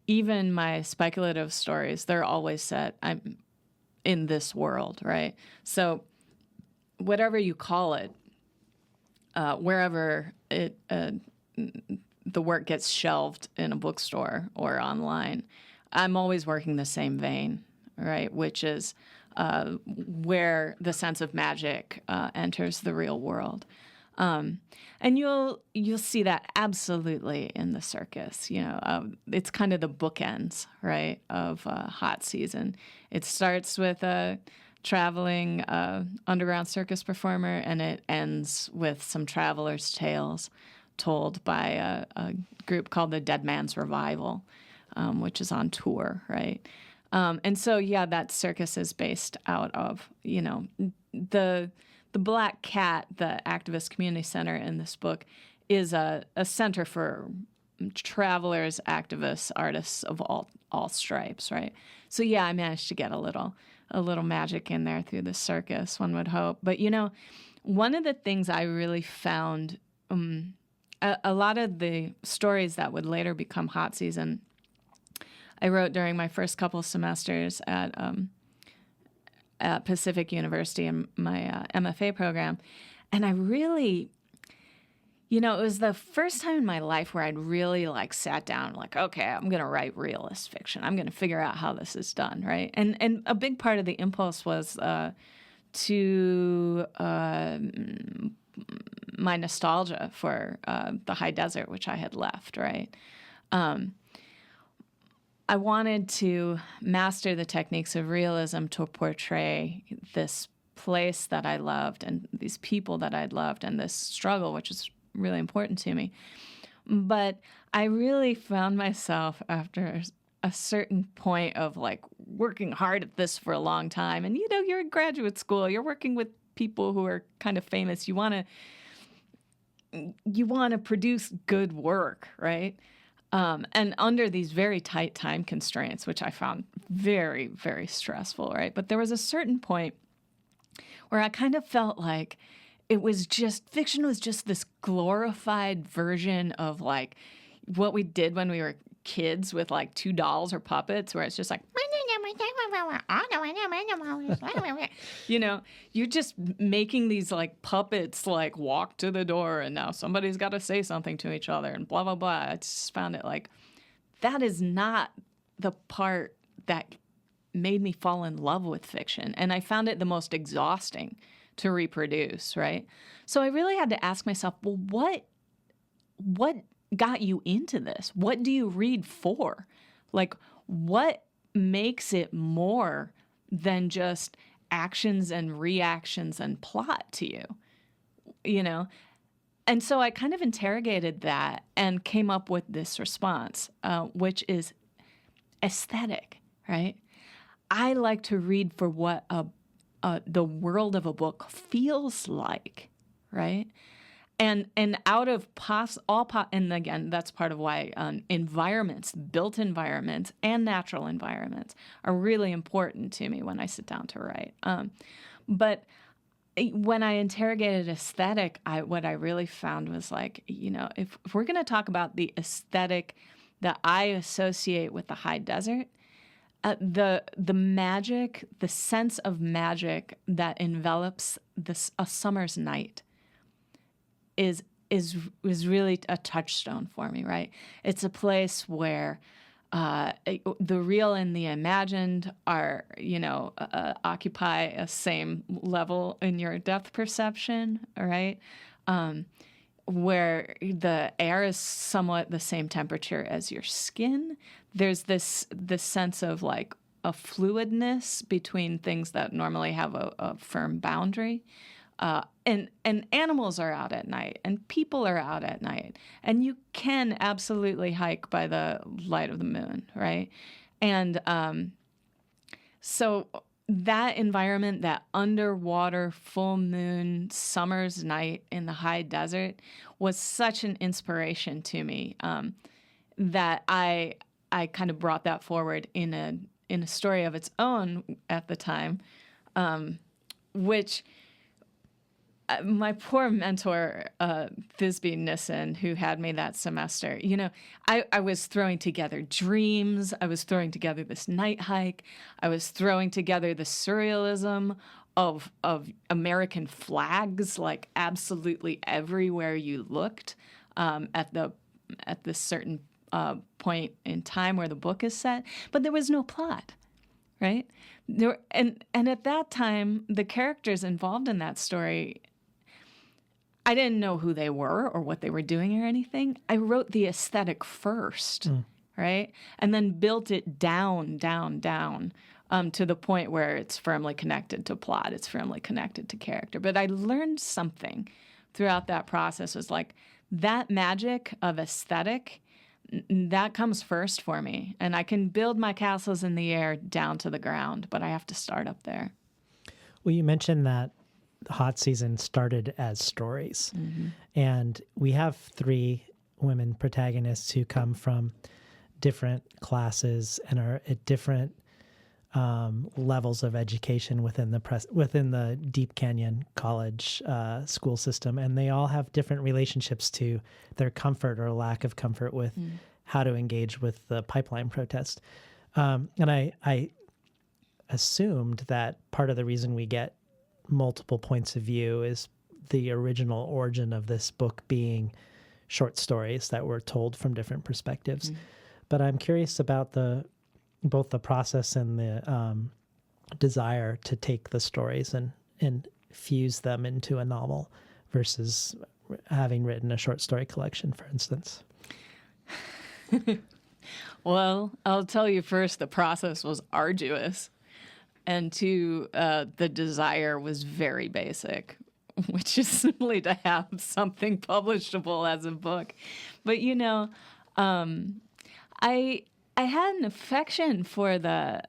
even my speculative stories, they're always set in this world, right? So whatever you call it, wherever the work gets shelved in a bookstore or online, I'm always working the same vein, right? Which is where the sense of magic enters the real world. And you'll see that absolutely in the circus. It's kind of the bookends, right, of hot season. It starts with a traveling underground circus performer, and it ends with some travelers' tales told by a group called the Dead Man's Revival, which is on tour, right? And so, that circus is based out of, the Black Cat, the activist community center in this book, is a center for travelers, activists, artists of all stripes, right? So I managed to get a little magic in there through the circus, one would hope. But one of the things I really found, a lot of the stories that would later become hot season, I wrote during my first couple semesters at Pacific University in my MFA program. And I really, it was the first time in my life where I'd really sat down okay, I'm going to write realist fiction. I'm going to figure out how this is done, right? And a big part of the impulse was to my nostalgia for the high desert, which I had left, right? I wanted to master the techniques of realism to portray this place that I loved and these people that I'd loved and this struggle, which is really important to me. But I really found myself after a certain point of working hard at this for a long time. And, you're in graduate school, you're working with people who are kind of famous. You want to produce good work, right? And under these very tight time constraints, which I found very, very stressful, right? But there was a certain point where I kind of felt like fiction was just this glorified version of what we did when we were kids with 2 dolls or puppets, where it's just you're just making these puppets walk to the door, and now somebody's got to say something to each other and blah, blah, blah. I just found it that is not the part that made me fall in love with fiction. And I found it the most exhausting to reproduce, right? So I really had to ask myself, well, what got you into this? What do you read for? Like, what makes it more than just actions and reactions and plot to you, you know? And so I kind of interrogated that and came up with this response, which is aesthetic, right? I like to read for what the world of a book feels like, right? And out of and again, that's part of why environments, built environments and natural environments are really important to me when I sit down to write. But when I interrogated aesthetic, what I really found was like, if we're going to talk about the aesthetic that I associate with the high desert, the magic, the sense of magic that envelops a summer's night is really a touchstone for me, right? It's a place where the real and the imagined are, occupy a same level in your depth perception, right? Where the air is somewhat the same temperature as your skin. There's this sense of like a fluidness between things that normally have a firm boundary. And animals are out at night, and people are out at night, and you can absolutely hike by the light of the moon, right? And so that environment, that underwater full moon summer's night in the high desert, was such an inspiration to me that I kind of brought that forward in a story of its own at the time, which. My poor mentor, Thisbe Nissen, who had me that semester, I was throwing together dreams. I was throwing together this night hike. I was throwing together the surrealism of American flags, like absolutely everywhere you looked at this certain point in time where the book is set. But there was no plot, right? And at that time, the characters involved in that story, I didn't know who they were or what they were doing or anything. I wrote the aesthetic first, right? And then built it down to the point where it's firmly connected to plot. It's firmly connected to character. But I learned something throughout that process, was like that magic of aesthetic, that comes first for me. And I can build my castles in the air down to the ground, but I have to start up there. Well, you mentioned that Hot Season started as stories. Mm-hmm. And we have 3 women protagonists who come from different classes and are at different levels of education within the Deep Canyon College school system. And they all have different relationships to their comfort or lack of comfort with how to engage with the pipeline protest. And I assumed that part of the reason we get multiple points of view is the original origin of this book being short stories that were told from different perspectives. But I'm curious about both the process and the desire to take the stories and fuse them into a novel versus having written a short story collection, for instance. Well, I'll tell you first, the process was arduous. And 2, the desire was very basic, which is simply to have something publishable as a book. But, I had an affection for the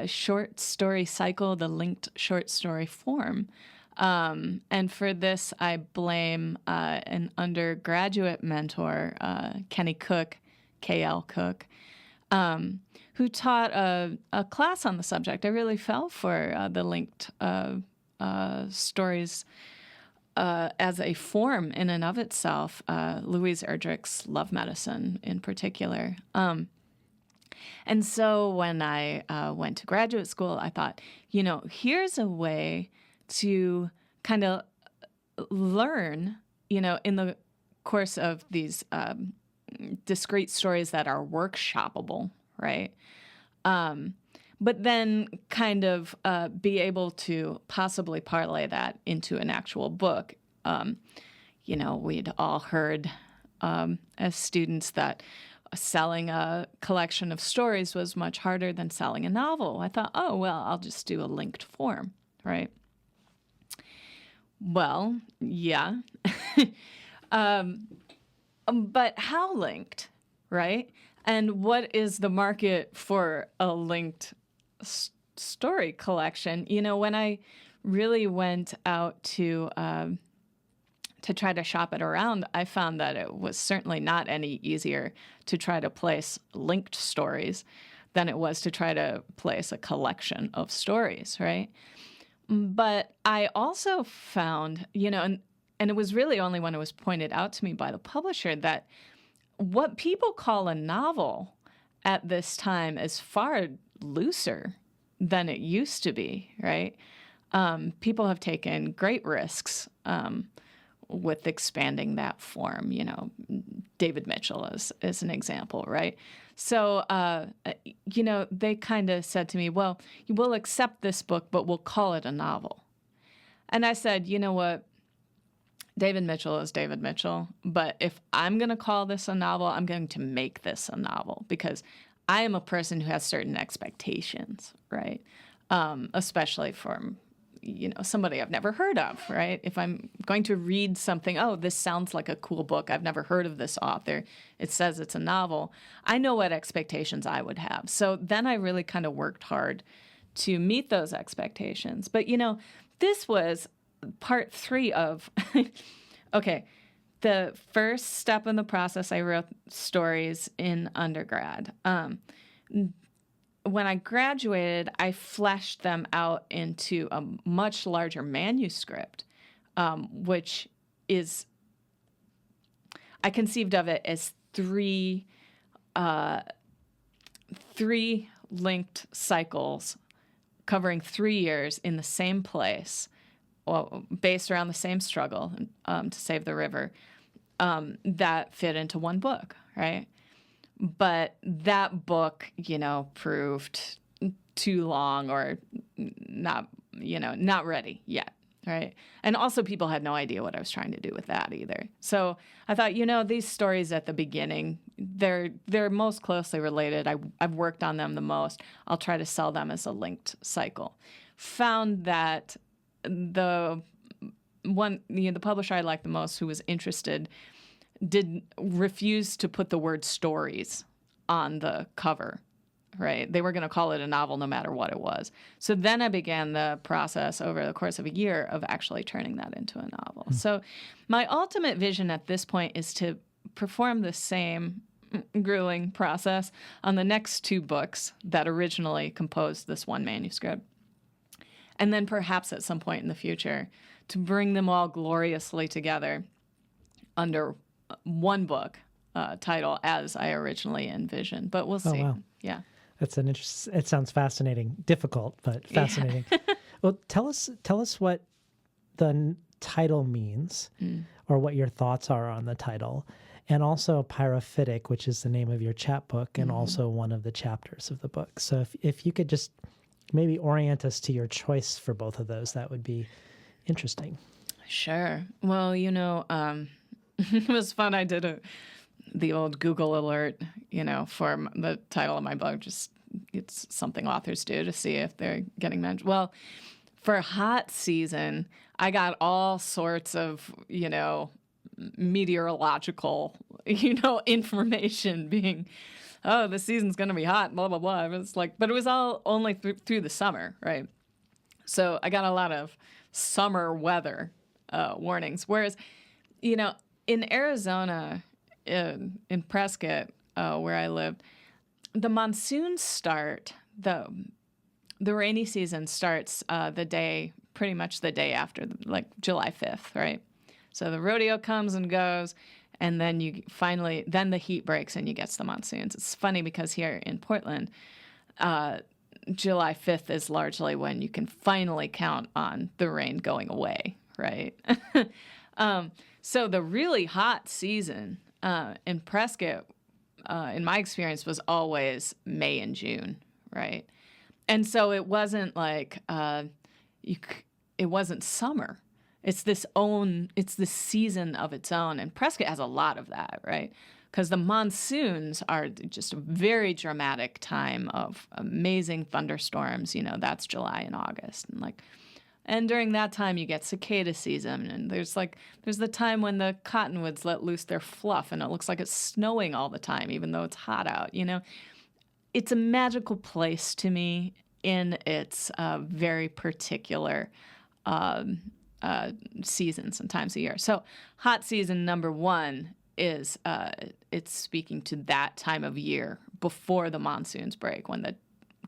short story cycle, the linked short story form. And for this, I blame an undergraduate mentor, Kenny Cook, K.L. Cook, who taught a class on the subject. I really fell for the linked stories as a form in and of itself, Louise Erdrich's Love Medicine in particular. And so when I went to graduate school, I thought, here's a way to kind of learn, in the course of these discrete stories that are workshoppable, right? but then kind of be able to possibly parlay that into an actual book. We'd all heard as students that selling a collection of stories was much harder than selling a novel. I thought, oh, well, I'll just do a linked form, right? Well, yeah. But how linked, right? And what is the market for a linked story collection? When I really went out to try to shop it around, I found that it was certainly not any easier to try to place linked stories than it was to try to place a collection of stories, right? But I also found, and it was really only when it was pointed out to me by the publisher that what people call a novel at this time is far looser than it used to be, right? People have taken great risks with expanding that form. David Mitchell is an example, right? So, they kind of said to me, well, we'll accept this book, but we'll call it a novel. And I said, you know what? David Mitchell is David Mitchell, but if I'm going to call this a novel, I'm going to make this a novel because I am a person who has certain expectations, right? Especially from, somebody I've never heard of, right? If I'm going to read something, oh, this sounds like a cool book. I've never heard of this author. It says it's a novel. I know what expectations I would have. So then I really kind of worked hard to meet those expectations. But, this was part 3 of, okay, the first step in the process, I wrote stories in undergrad. When I graduated, I fleshed them out into a much larger manuscript, which is, I conceived of it as three linked cycles covering 3 years in the same place, based around the same struggle to save the river, that fit into one book, right? But that book, proved too long or not ready yet, right? And also people had no idea what I was trying to do with that either. So I thought, these stories at the beginning, they're most closely related. I've worked on them the most. I'll try to sell them as a linked cycle. Found that the publisher I liked the most, who was interested, did refuse to put the word stories on the cover, right? They were going to call it a novel no matter what it was. So then I began the process over the course of a year of actually turning that into a novel. Mm-hmm. So my ultimate vision at this point is to perform the same grueling process on the next 2 books that originally composed this one manuscript. And then perhaps at some point in the future to bring them all gloriously together under one book title as I originally envisioned. But we'll see. Wow. Yeah. That's an interesting, it sounds fascinating, difficult, but fascinating. Yeah. Well, tell us what the title means or what your thoughts are on the title. And also Pyrophytic, which is the name of your chapbook and also one of the chapters of the book. So if you could just maybe orient us to your choice for both of those, that would be interesting. Sure. Well, it was fun. I did the old Google alert, for the title of my book. Just it's something authors do to see if they're getting mentioned. Well, for hot season, I got all sorts of, meteorological, information being, oh, the season's going to be hot, blah, blah, blah. It was but it was all only through the summer, right? So I got a lot of summer weather warnings. Whereas, in Arizona, in Prescott, where I lived, the monsoons start, the rainy season starts pretty much the day after, July 5th, right? So the rodeo comes and goes, and then then the heat breaks and you get the monsoons. It's funny because here in Portland, July 5th is largely when you can finally count on the rain going away, right? So the really hot season in Prescott, in my experience, was always May and June, right? And so it wasn't like it wasn't summer. It's this season of its own. And Prescott has a lot of that, right? Because the monsoons are just a very dramatic time of amazing thunderstorms. That's July and August. And during that time, you get cicada season. And there's the time when the cottonwoods let loose their fluff and it looks like it's snowing all the time, even though it's hot out. It's a magical place to me in its very particular seasons and times of year. So hot season number one is it's speaking to that time of year before the monsoons break, when the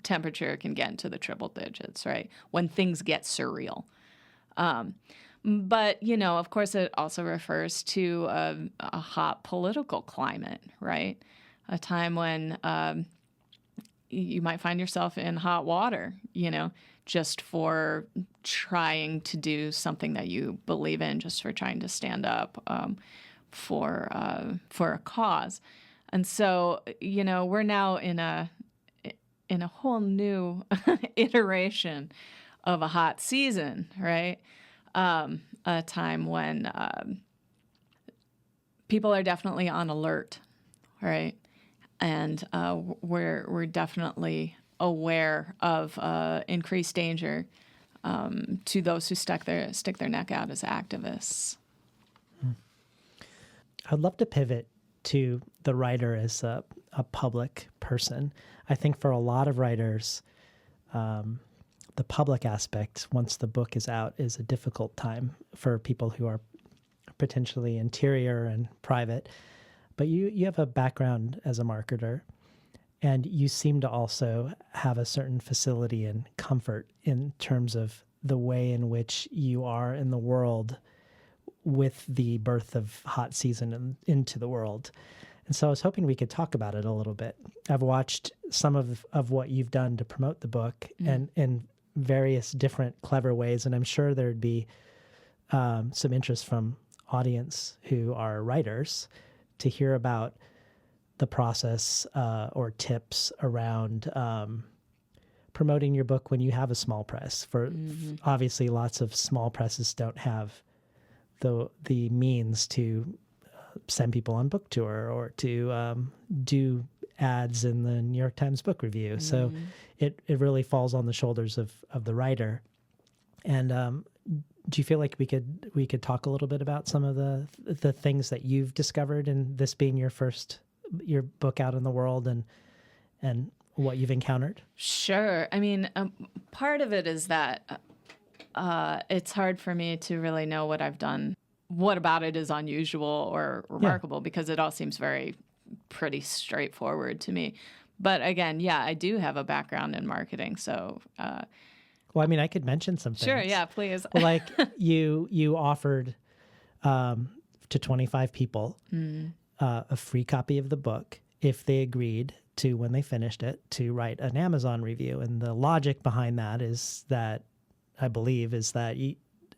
temperature can get into the triple digits, right? When things get surreal. But, of course, it also refers to a hot political climate, right? A time when you might find yourself in hot water, just for trying to do something that you believe in, just for trying to stand up for a cause. And so, we're now in a whole new iteration of a hot season, right? A time when people are definitely on alert, right? And we're definitely aware of increased danger to those who stick their neck out as activists. I'd love to pivot to the writer as a public person. I think for a lot of writers, the public aspect, once the book is out, is a difficult time for people who are potentially interior and private. But you have a background as a marketer, and you seem to also have a certain facility and comfort in terms of the way in which you are in the world with the birth of hot season and into the world. And so I was hoping we could talk about it a little bit. I've watched some of what you've done to promote the book and in various different clever ways, and I'm sure there'd be some interest from audience who are writers to hear about the process or tips around promoting your book when you have a small press. Obviously, lots of small presses don't have the means to send people on book tour or to do ads in the New York Times Book Review. So it really falls on the shoulders of the writer. And do you feel like we could talk a little bit about some of the things that you've discovered in this being your book out in the world and what you've encountered? Sure. I mean, part of it is that it's hard for me to really know what I've done. What about it is unusual or remarkable, because it all seems pretty straightforward to me. But again, I do have a background in marketing, so. Well, I mean, I could mention some things. Sure, yeah, please. Well, like you offered to 25 people a free copy of the book if they agreed to, when they finished it, to write an Amazon review. And the logic behind that is that, I believe, is that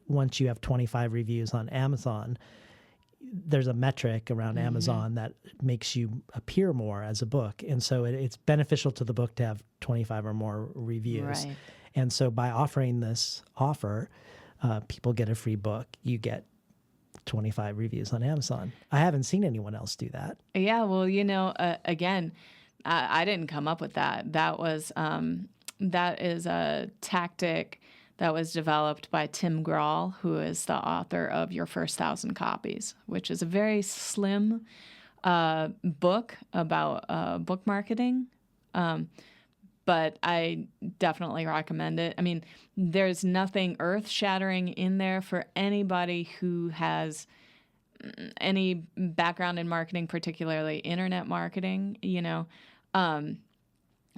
once you have 25 reviews on Amazon, there's a metric around Amazon that makes you appear more as a book. And so it's beneficial to the book to have 25 or more reviews. Right. And so by offering this offer, people get a free book. You get 25 reviews on Amazon. I haven't seen anyone else do that. Yeah, well, again, I didn't come up with that. That is a tactic that was developed by Tim Grahl, who is the author of Your First 1,000 Copies, which is a very slim book about book marketing. But I definitely recommend it. I mean, there's nothing earth-shattering in there for anybody who has any background in marketing, particularly internet marketing,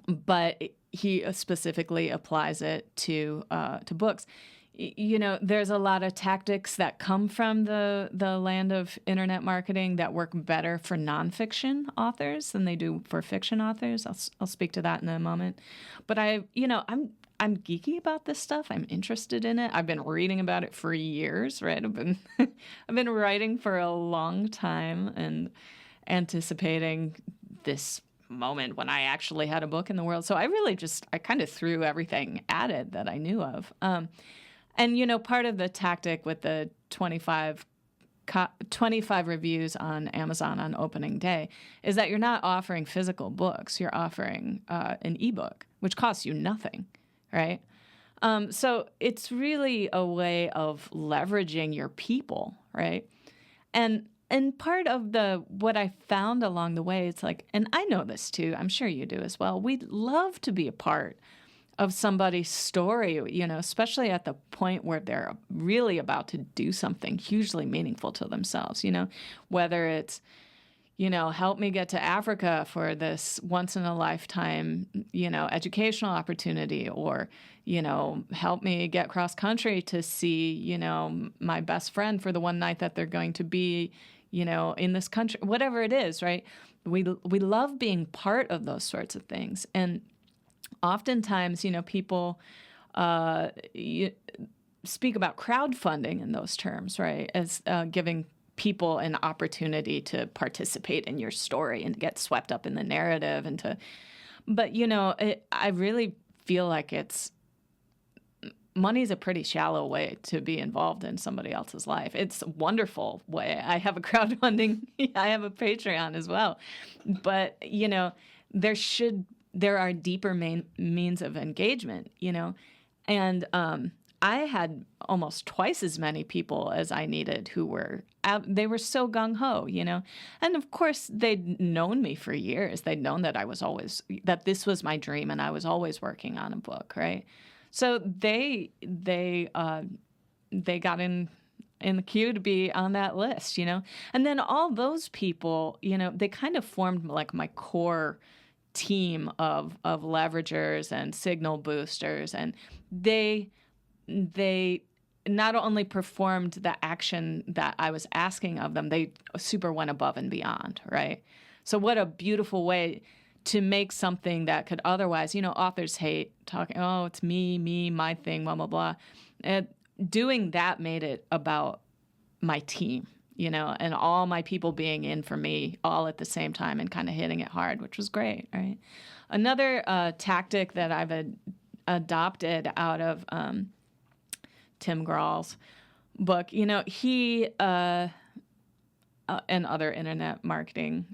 but he specifically applies it to books. There's a lot of tactics that come from the land of internet marketing that work better for nonfiction authors than they do for fiction authors. I'll speak to that in a moment. But I'm geeky about this stuff. I'm interested in it. I've been reading about it for years, right? I've been writing for a long time and anticipating this moment when I actually had a book in the world. So I kind of threw everything at it that I knew of. And part of the tactic with the 25 reviews on Amazon on opening day is that you're not offering physical books. You're offering an ebook, which costs you nothing, right? So it's really a way of leveraging your people, right? And part of what I found along the way, it's like, and I know this too, I'm sure you do as well, we'd love to be a part of somebody's story, especially at the point where they're really about to do something hugely meaningful to themselves, whether it's, help me get to Africa for this once in a lifetime, educational opportunity, or, help me get cross country to see, my best friend for the one night that they're going to be, in this country, whatever it is, right? We love being part of those sorts of things. And oftentimes, people speak about crowdfunding in those terms, right? As giving people an opportunity to participate in your story and get swept up in the narrative but I really feel like money's a pretty shallow way to be involved in somebody else's life. It's a wonderful way. I have a crowdfunding, I have a Patreon as well. But, there are deeper means of engagement, and I had almost twice as many people as I needed who were they were so gung-ho, and of course they'd known me for years. They'd known that that this was my dream and I was always working on a book, right? So they got in the queue to be on that list, and then all those people, they kind of formed like my core team of leveragers and signal boosters, and they not only performed the action that I was asking of them, they super went above and beyond, right? So what a beautiful way to make something that could otherwise, authors hate talking, oh, it's me, my thing, blah, blah, blah. And doing that made it about my team, and all my people being in for me all at the same time and kind of hitting it hard, which was great, right? Another tactic that I've adopted out of Tim Grall's book, he and other internet marketing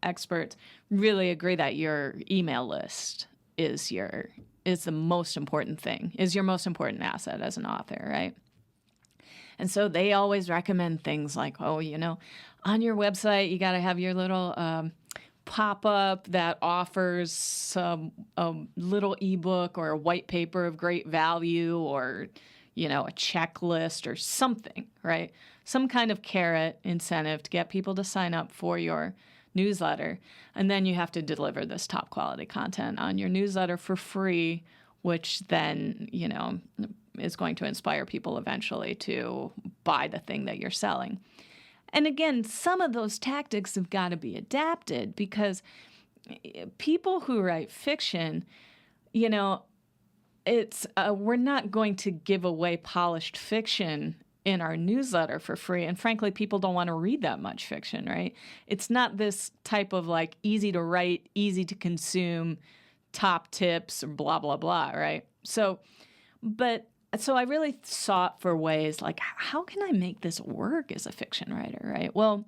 experts really agree that your email list is the most important thing, is your most important asset as an author, right? And so they always recommend things like, on your website, you got to have your little pop-up that offers a little ebook or a white paper of great value, or, a checklist or something, right? Some kind of carrot incentive to get people to sign up for your newsletter. And then you have to deliver this top quality content on your newsletter for free, which then, is going to inspire people eventually to buy the thing that you're selling. And again, some of those tactics have got to be adapted, because people who write fiction, it's we're not going to give away polished fiction in our newsletter for free. And frankly, people don't want to read that much fiction, right? It's not this type of like easy to write, easy to consume, top tips or blah, blah, blah, right? So I really sought for ways like, how can I make this work as a fiction writer, right? Well,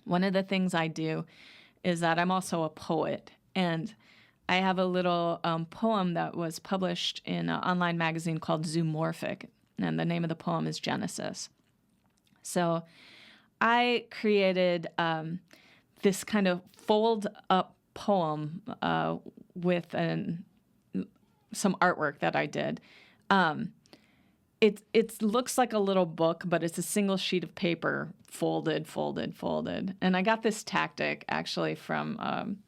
one of the things I do is that I'm also a poet, and I have a little poem that was published in an online magazine called Zoomorphic, and the name of the poem is Genesis. So I created this kind of fold-up poem with some artwork that I did. It looks like a little book, but it's a single sheet of paper, folded. And I got this tactic actually from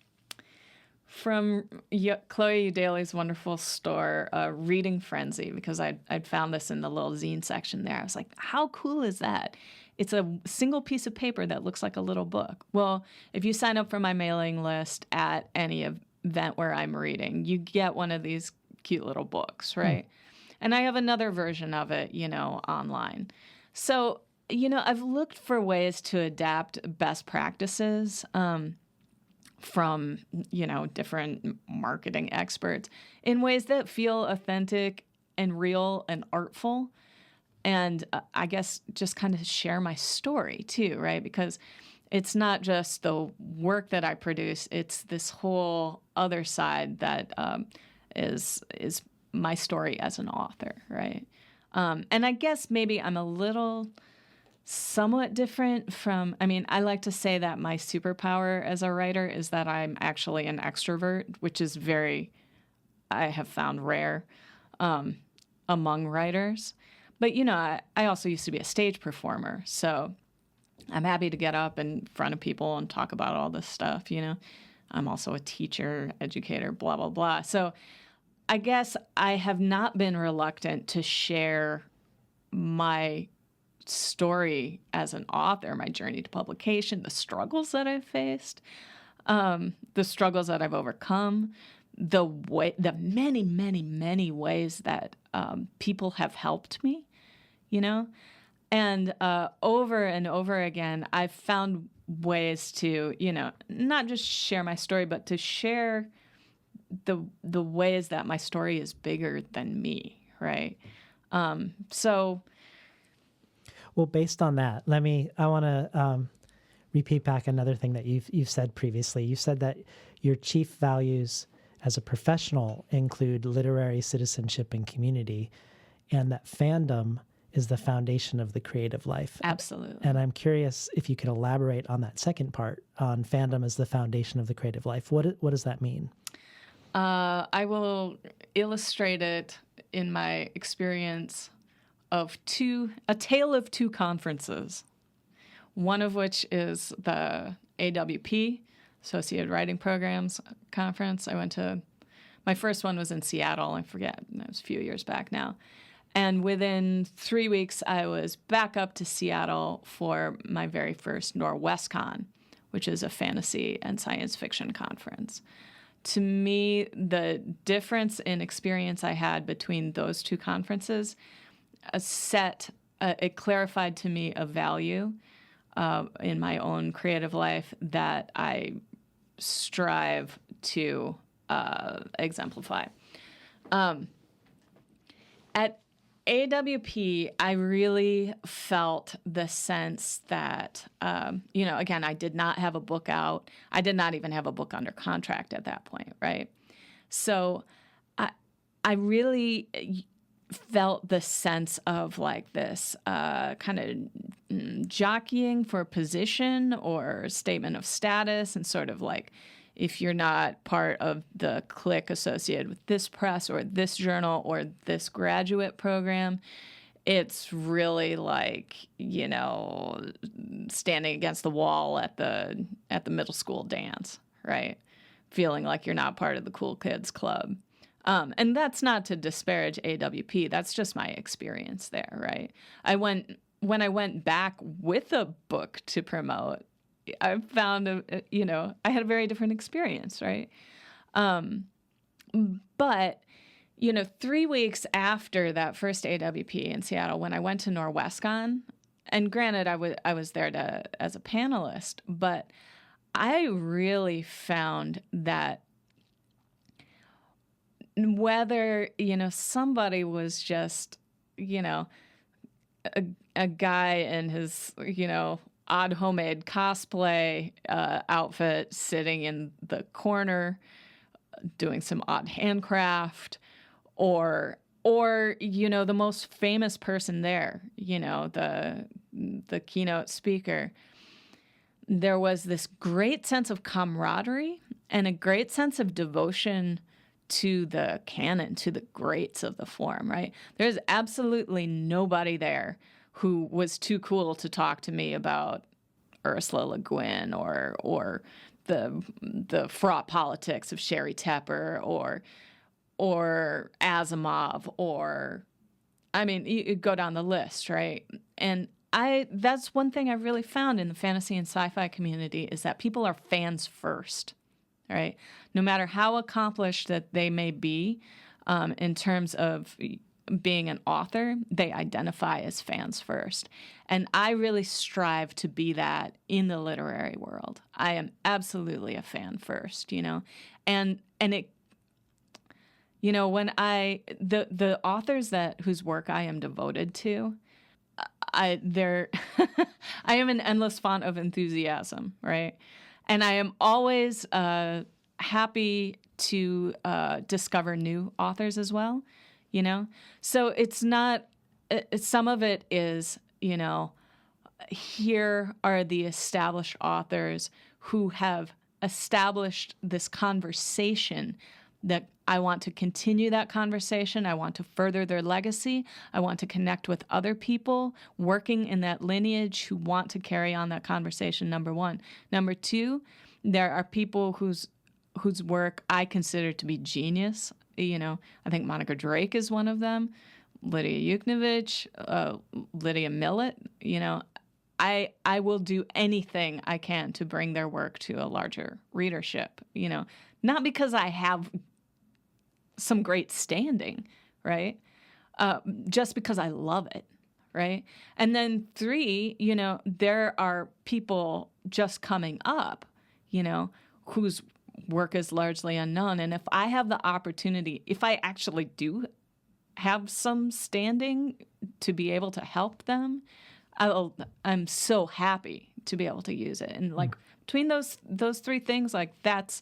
Chloe Daly's wonderful store, Reading Frenzy, because I'd found this in the little zine section there. I was like, how cool is that? It's a single piece of paper that looks like a little book. Well, if you sign up for my mailing list at any event where I'm reading, you get one of these cute little books, right? And I have another version of it, online. So, I've looked for ways to adapt best practices from, different marketing experts in ways that feel authentic and real and artful. And I guess just kind of share my story too, right? Because it's not just the work that I produce, it's this whole other side that is my story as an author, right? And I guess maybe I'm a little somewhat different from, I like to say that my superpower as a writer is that I'm actually an extrovert, which is I have found rare among writers. But, I also used to be a stage performer, so I'm happy to get up in front of people and talk about all this stuff, I'm also a teacher, educator, blah, blah, blah. So I guess I have not been reluctant to share my story as an author, my journey to publication, the struggles that I've faced, the struggles that I've overcome, the many, many, many ways that people have helped me, and over and over again, I've found ways to, not just share my story, but to share the ways that my story is bigger than me, right? Well, based on that, I want to repeat back another thing that you've said previously. You said that your chief values as a professional include literary citizenship and community, and that fandom is the foundation of the creative life. Absolutely. And I'm curious if you could elaborate on that second part, on fandom as the foundation of the creative life. What does that mean? I will illustrate it in my experience of a tale of two conferences, one of which is the AWP, Associated Writing Programs Conference. I went to, my first one was in Seattle, I forget, that was a few years back now. And within 3 weeks, I was back up to Seattle for my very first NorWestCon, which is a fantasy and science fiction conference. To me, the difference in experience I had between those two conferences it clarified to me a value in my own creative life that I strive to exemplify. At AWP, I really felt the sense that, again, I did not have a book out. I did not even have a book under contract at that point, right? So I really felt the sense of like this kind of jockeying for position or statement of status, and sort of like, if you're not part of the clique associated with this press or this journal or this graduate program, it's really like, standing against the wall at the middle school dance, right? Feeling like you're not part of the cool kids club. And that's not to disparage AWP. That's just my experience there, right? When I went back with a book to promote, I found, I had a very different experience, right? But, 3 weeks after that first AWP in Seattle, when I went to NorWestCon, and granted, I was there as a panelist, but I really found that whether, somebody was just, a guy in his, odd homemade cosplay outfit sitting in the corner doing some odd handcraft, or the most famous person there, the keynote speaker, there was this great sense of camaraderie and a great sense of devotion to the canon, to the greats of the form, right? There's absolutely nobody there who was too cool to talk to me about Ursula Le Guin or the fraught politics of Sherry Tepper or Asimov, or, you go down the list, right? And that's one thing I really found in the fantasy and sci-fi community, is that people are fans first, right? No matter how accomplished that they may be in terms of being an author, they identify as fans first. And I really strive to be that in the literary world. I am absolutely a fan first, And it, when the authors whose work I am devoted to, they're I am an endless font of enthusiasm, right? And I am always happy to discover new authors as well, So it's not, some of it is, here are the established authors who have established this conversation that I want to continue that conversation. I want to further their legacy. I want to connect with other people working in that lineage who want to carry on that conversation, number one. Number two, there are people whose work I consider to be genius. I think Monica Drake is one of them, Lydia Yuknavitch, Lydia Millett. I will do anything I can to bring their work to a larger readership, not because I have some great standing, right? Just because I love it, right? And then three, there are people just coming up, whose work is largely unknown. And if I have the opportunity, if I actually do have some standing to be able to help them, I'm so happy to be able to use it. And between those three things, that's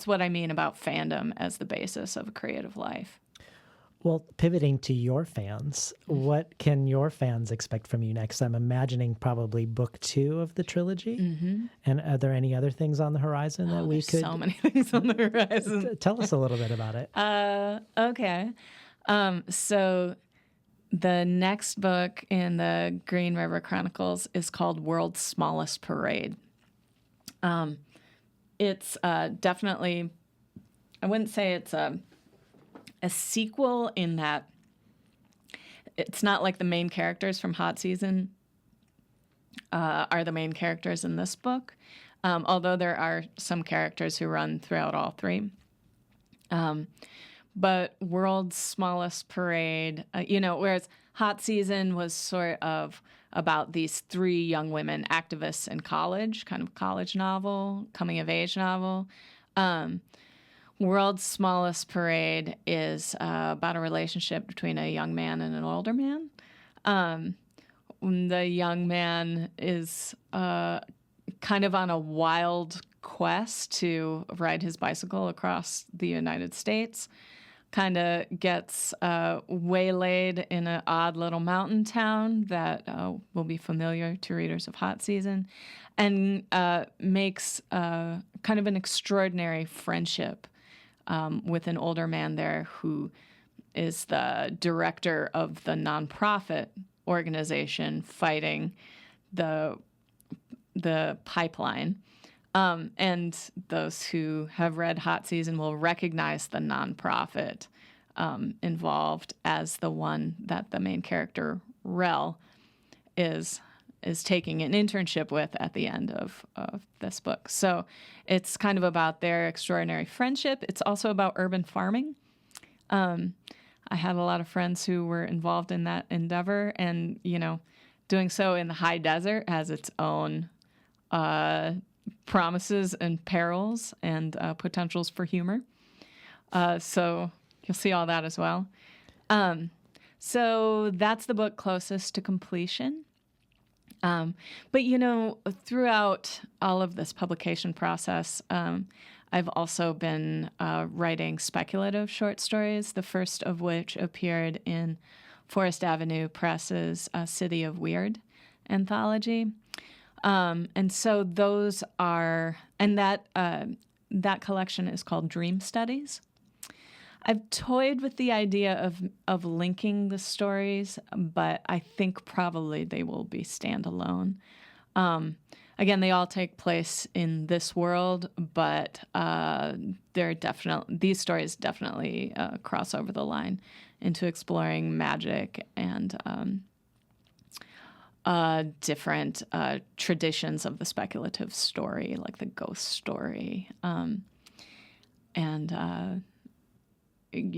what I mean about fandom as the basis of a creative life. Well, pivoting to your fans, what can your fans expect from you next? I'm imagining probably book 2 of the trilogy. Mm-hmm. And are there any other things on the horizon that we could... so many things on the horizon. Tell us a little bit about it. Okay. So the next book in the Green River Chronicles is called World's Smallest Parade. It's definitely, I wouldn't say it's a sequel in that it's not like the main characters from Hot Season are the main characters in this book, although there are some characters who run throughout all three. But World's Smallest Parade, whereas Hot Season was sort of about these 3 young women activists in college, kind of college novel, coming of age novel. World's Smallest Parade is about a relationship between a young man and an older man. The young man is kind of on a wild quest to ride his bicycle across the United States, kind of gets waylaid in an odd little mountain town that will be familiar to readers of Hot Season, and makes kind of an extraordinary friendship with an older man there who is the director of the nonprofit organization fighting the pipeline. And those who have read Hot Season will recognize the nonprofit involved as the one that the main character, Rel, is taking an internship with at the end of this book. So it's kind of about their extraordinary friendship. It's also about urban farming. I had a lot of friends who were involved in that endeavor, and, doing so in the high desert has its own promises and perils and potentials for humor. So you'll see all that as well. So that's the book closest to completion. But, throughout all of this publication process, I've also been writing speculative short stories, the first of which appeared in Forest Avenue Press's City of Weird anthology. And so those are, and that collection is called Dream Studies. I've toyed with the idea of linking the stories, but I think probably they will be standalone. Again, they all take place in this world, but these stories definitely cross over the line into exploring magic and different traditions of the speculative story, like the ghost story.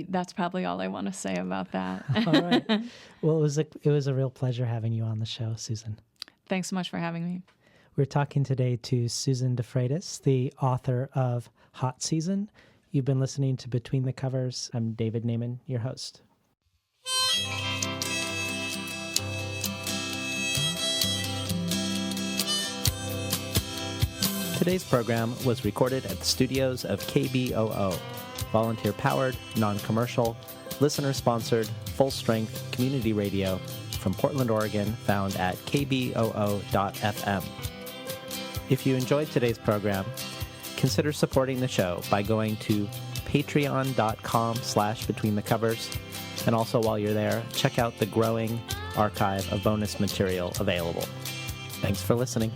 that's probably all I want to say about that. All right. Well, it was a real pleasure having you on the show, Susan. Thanks so much for having me. We're talking today to Susan DeFreitas, the author of Hot Season. You've been listening to Between the Covers. I'm David Naiman, your host. Today's program was recorded at the studios of KBOO, volunteer-powered, non-commercial, listener-sponsored, full-strength community radio from Portland, Oregon, found at kboo.fm. If you enjoyed today's program, consider supporting the show by going to patreon.com/betweenthecovers. And also while you're there, check out the growing archive of bonus material available. Thanks for listening.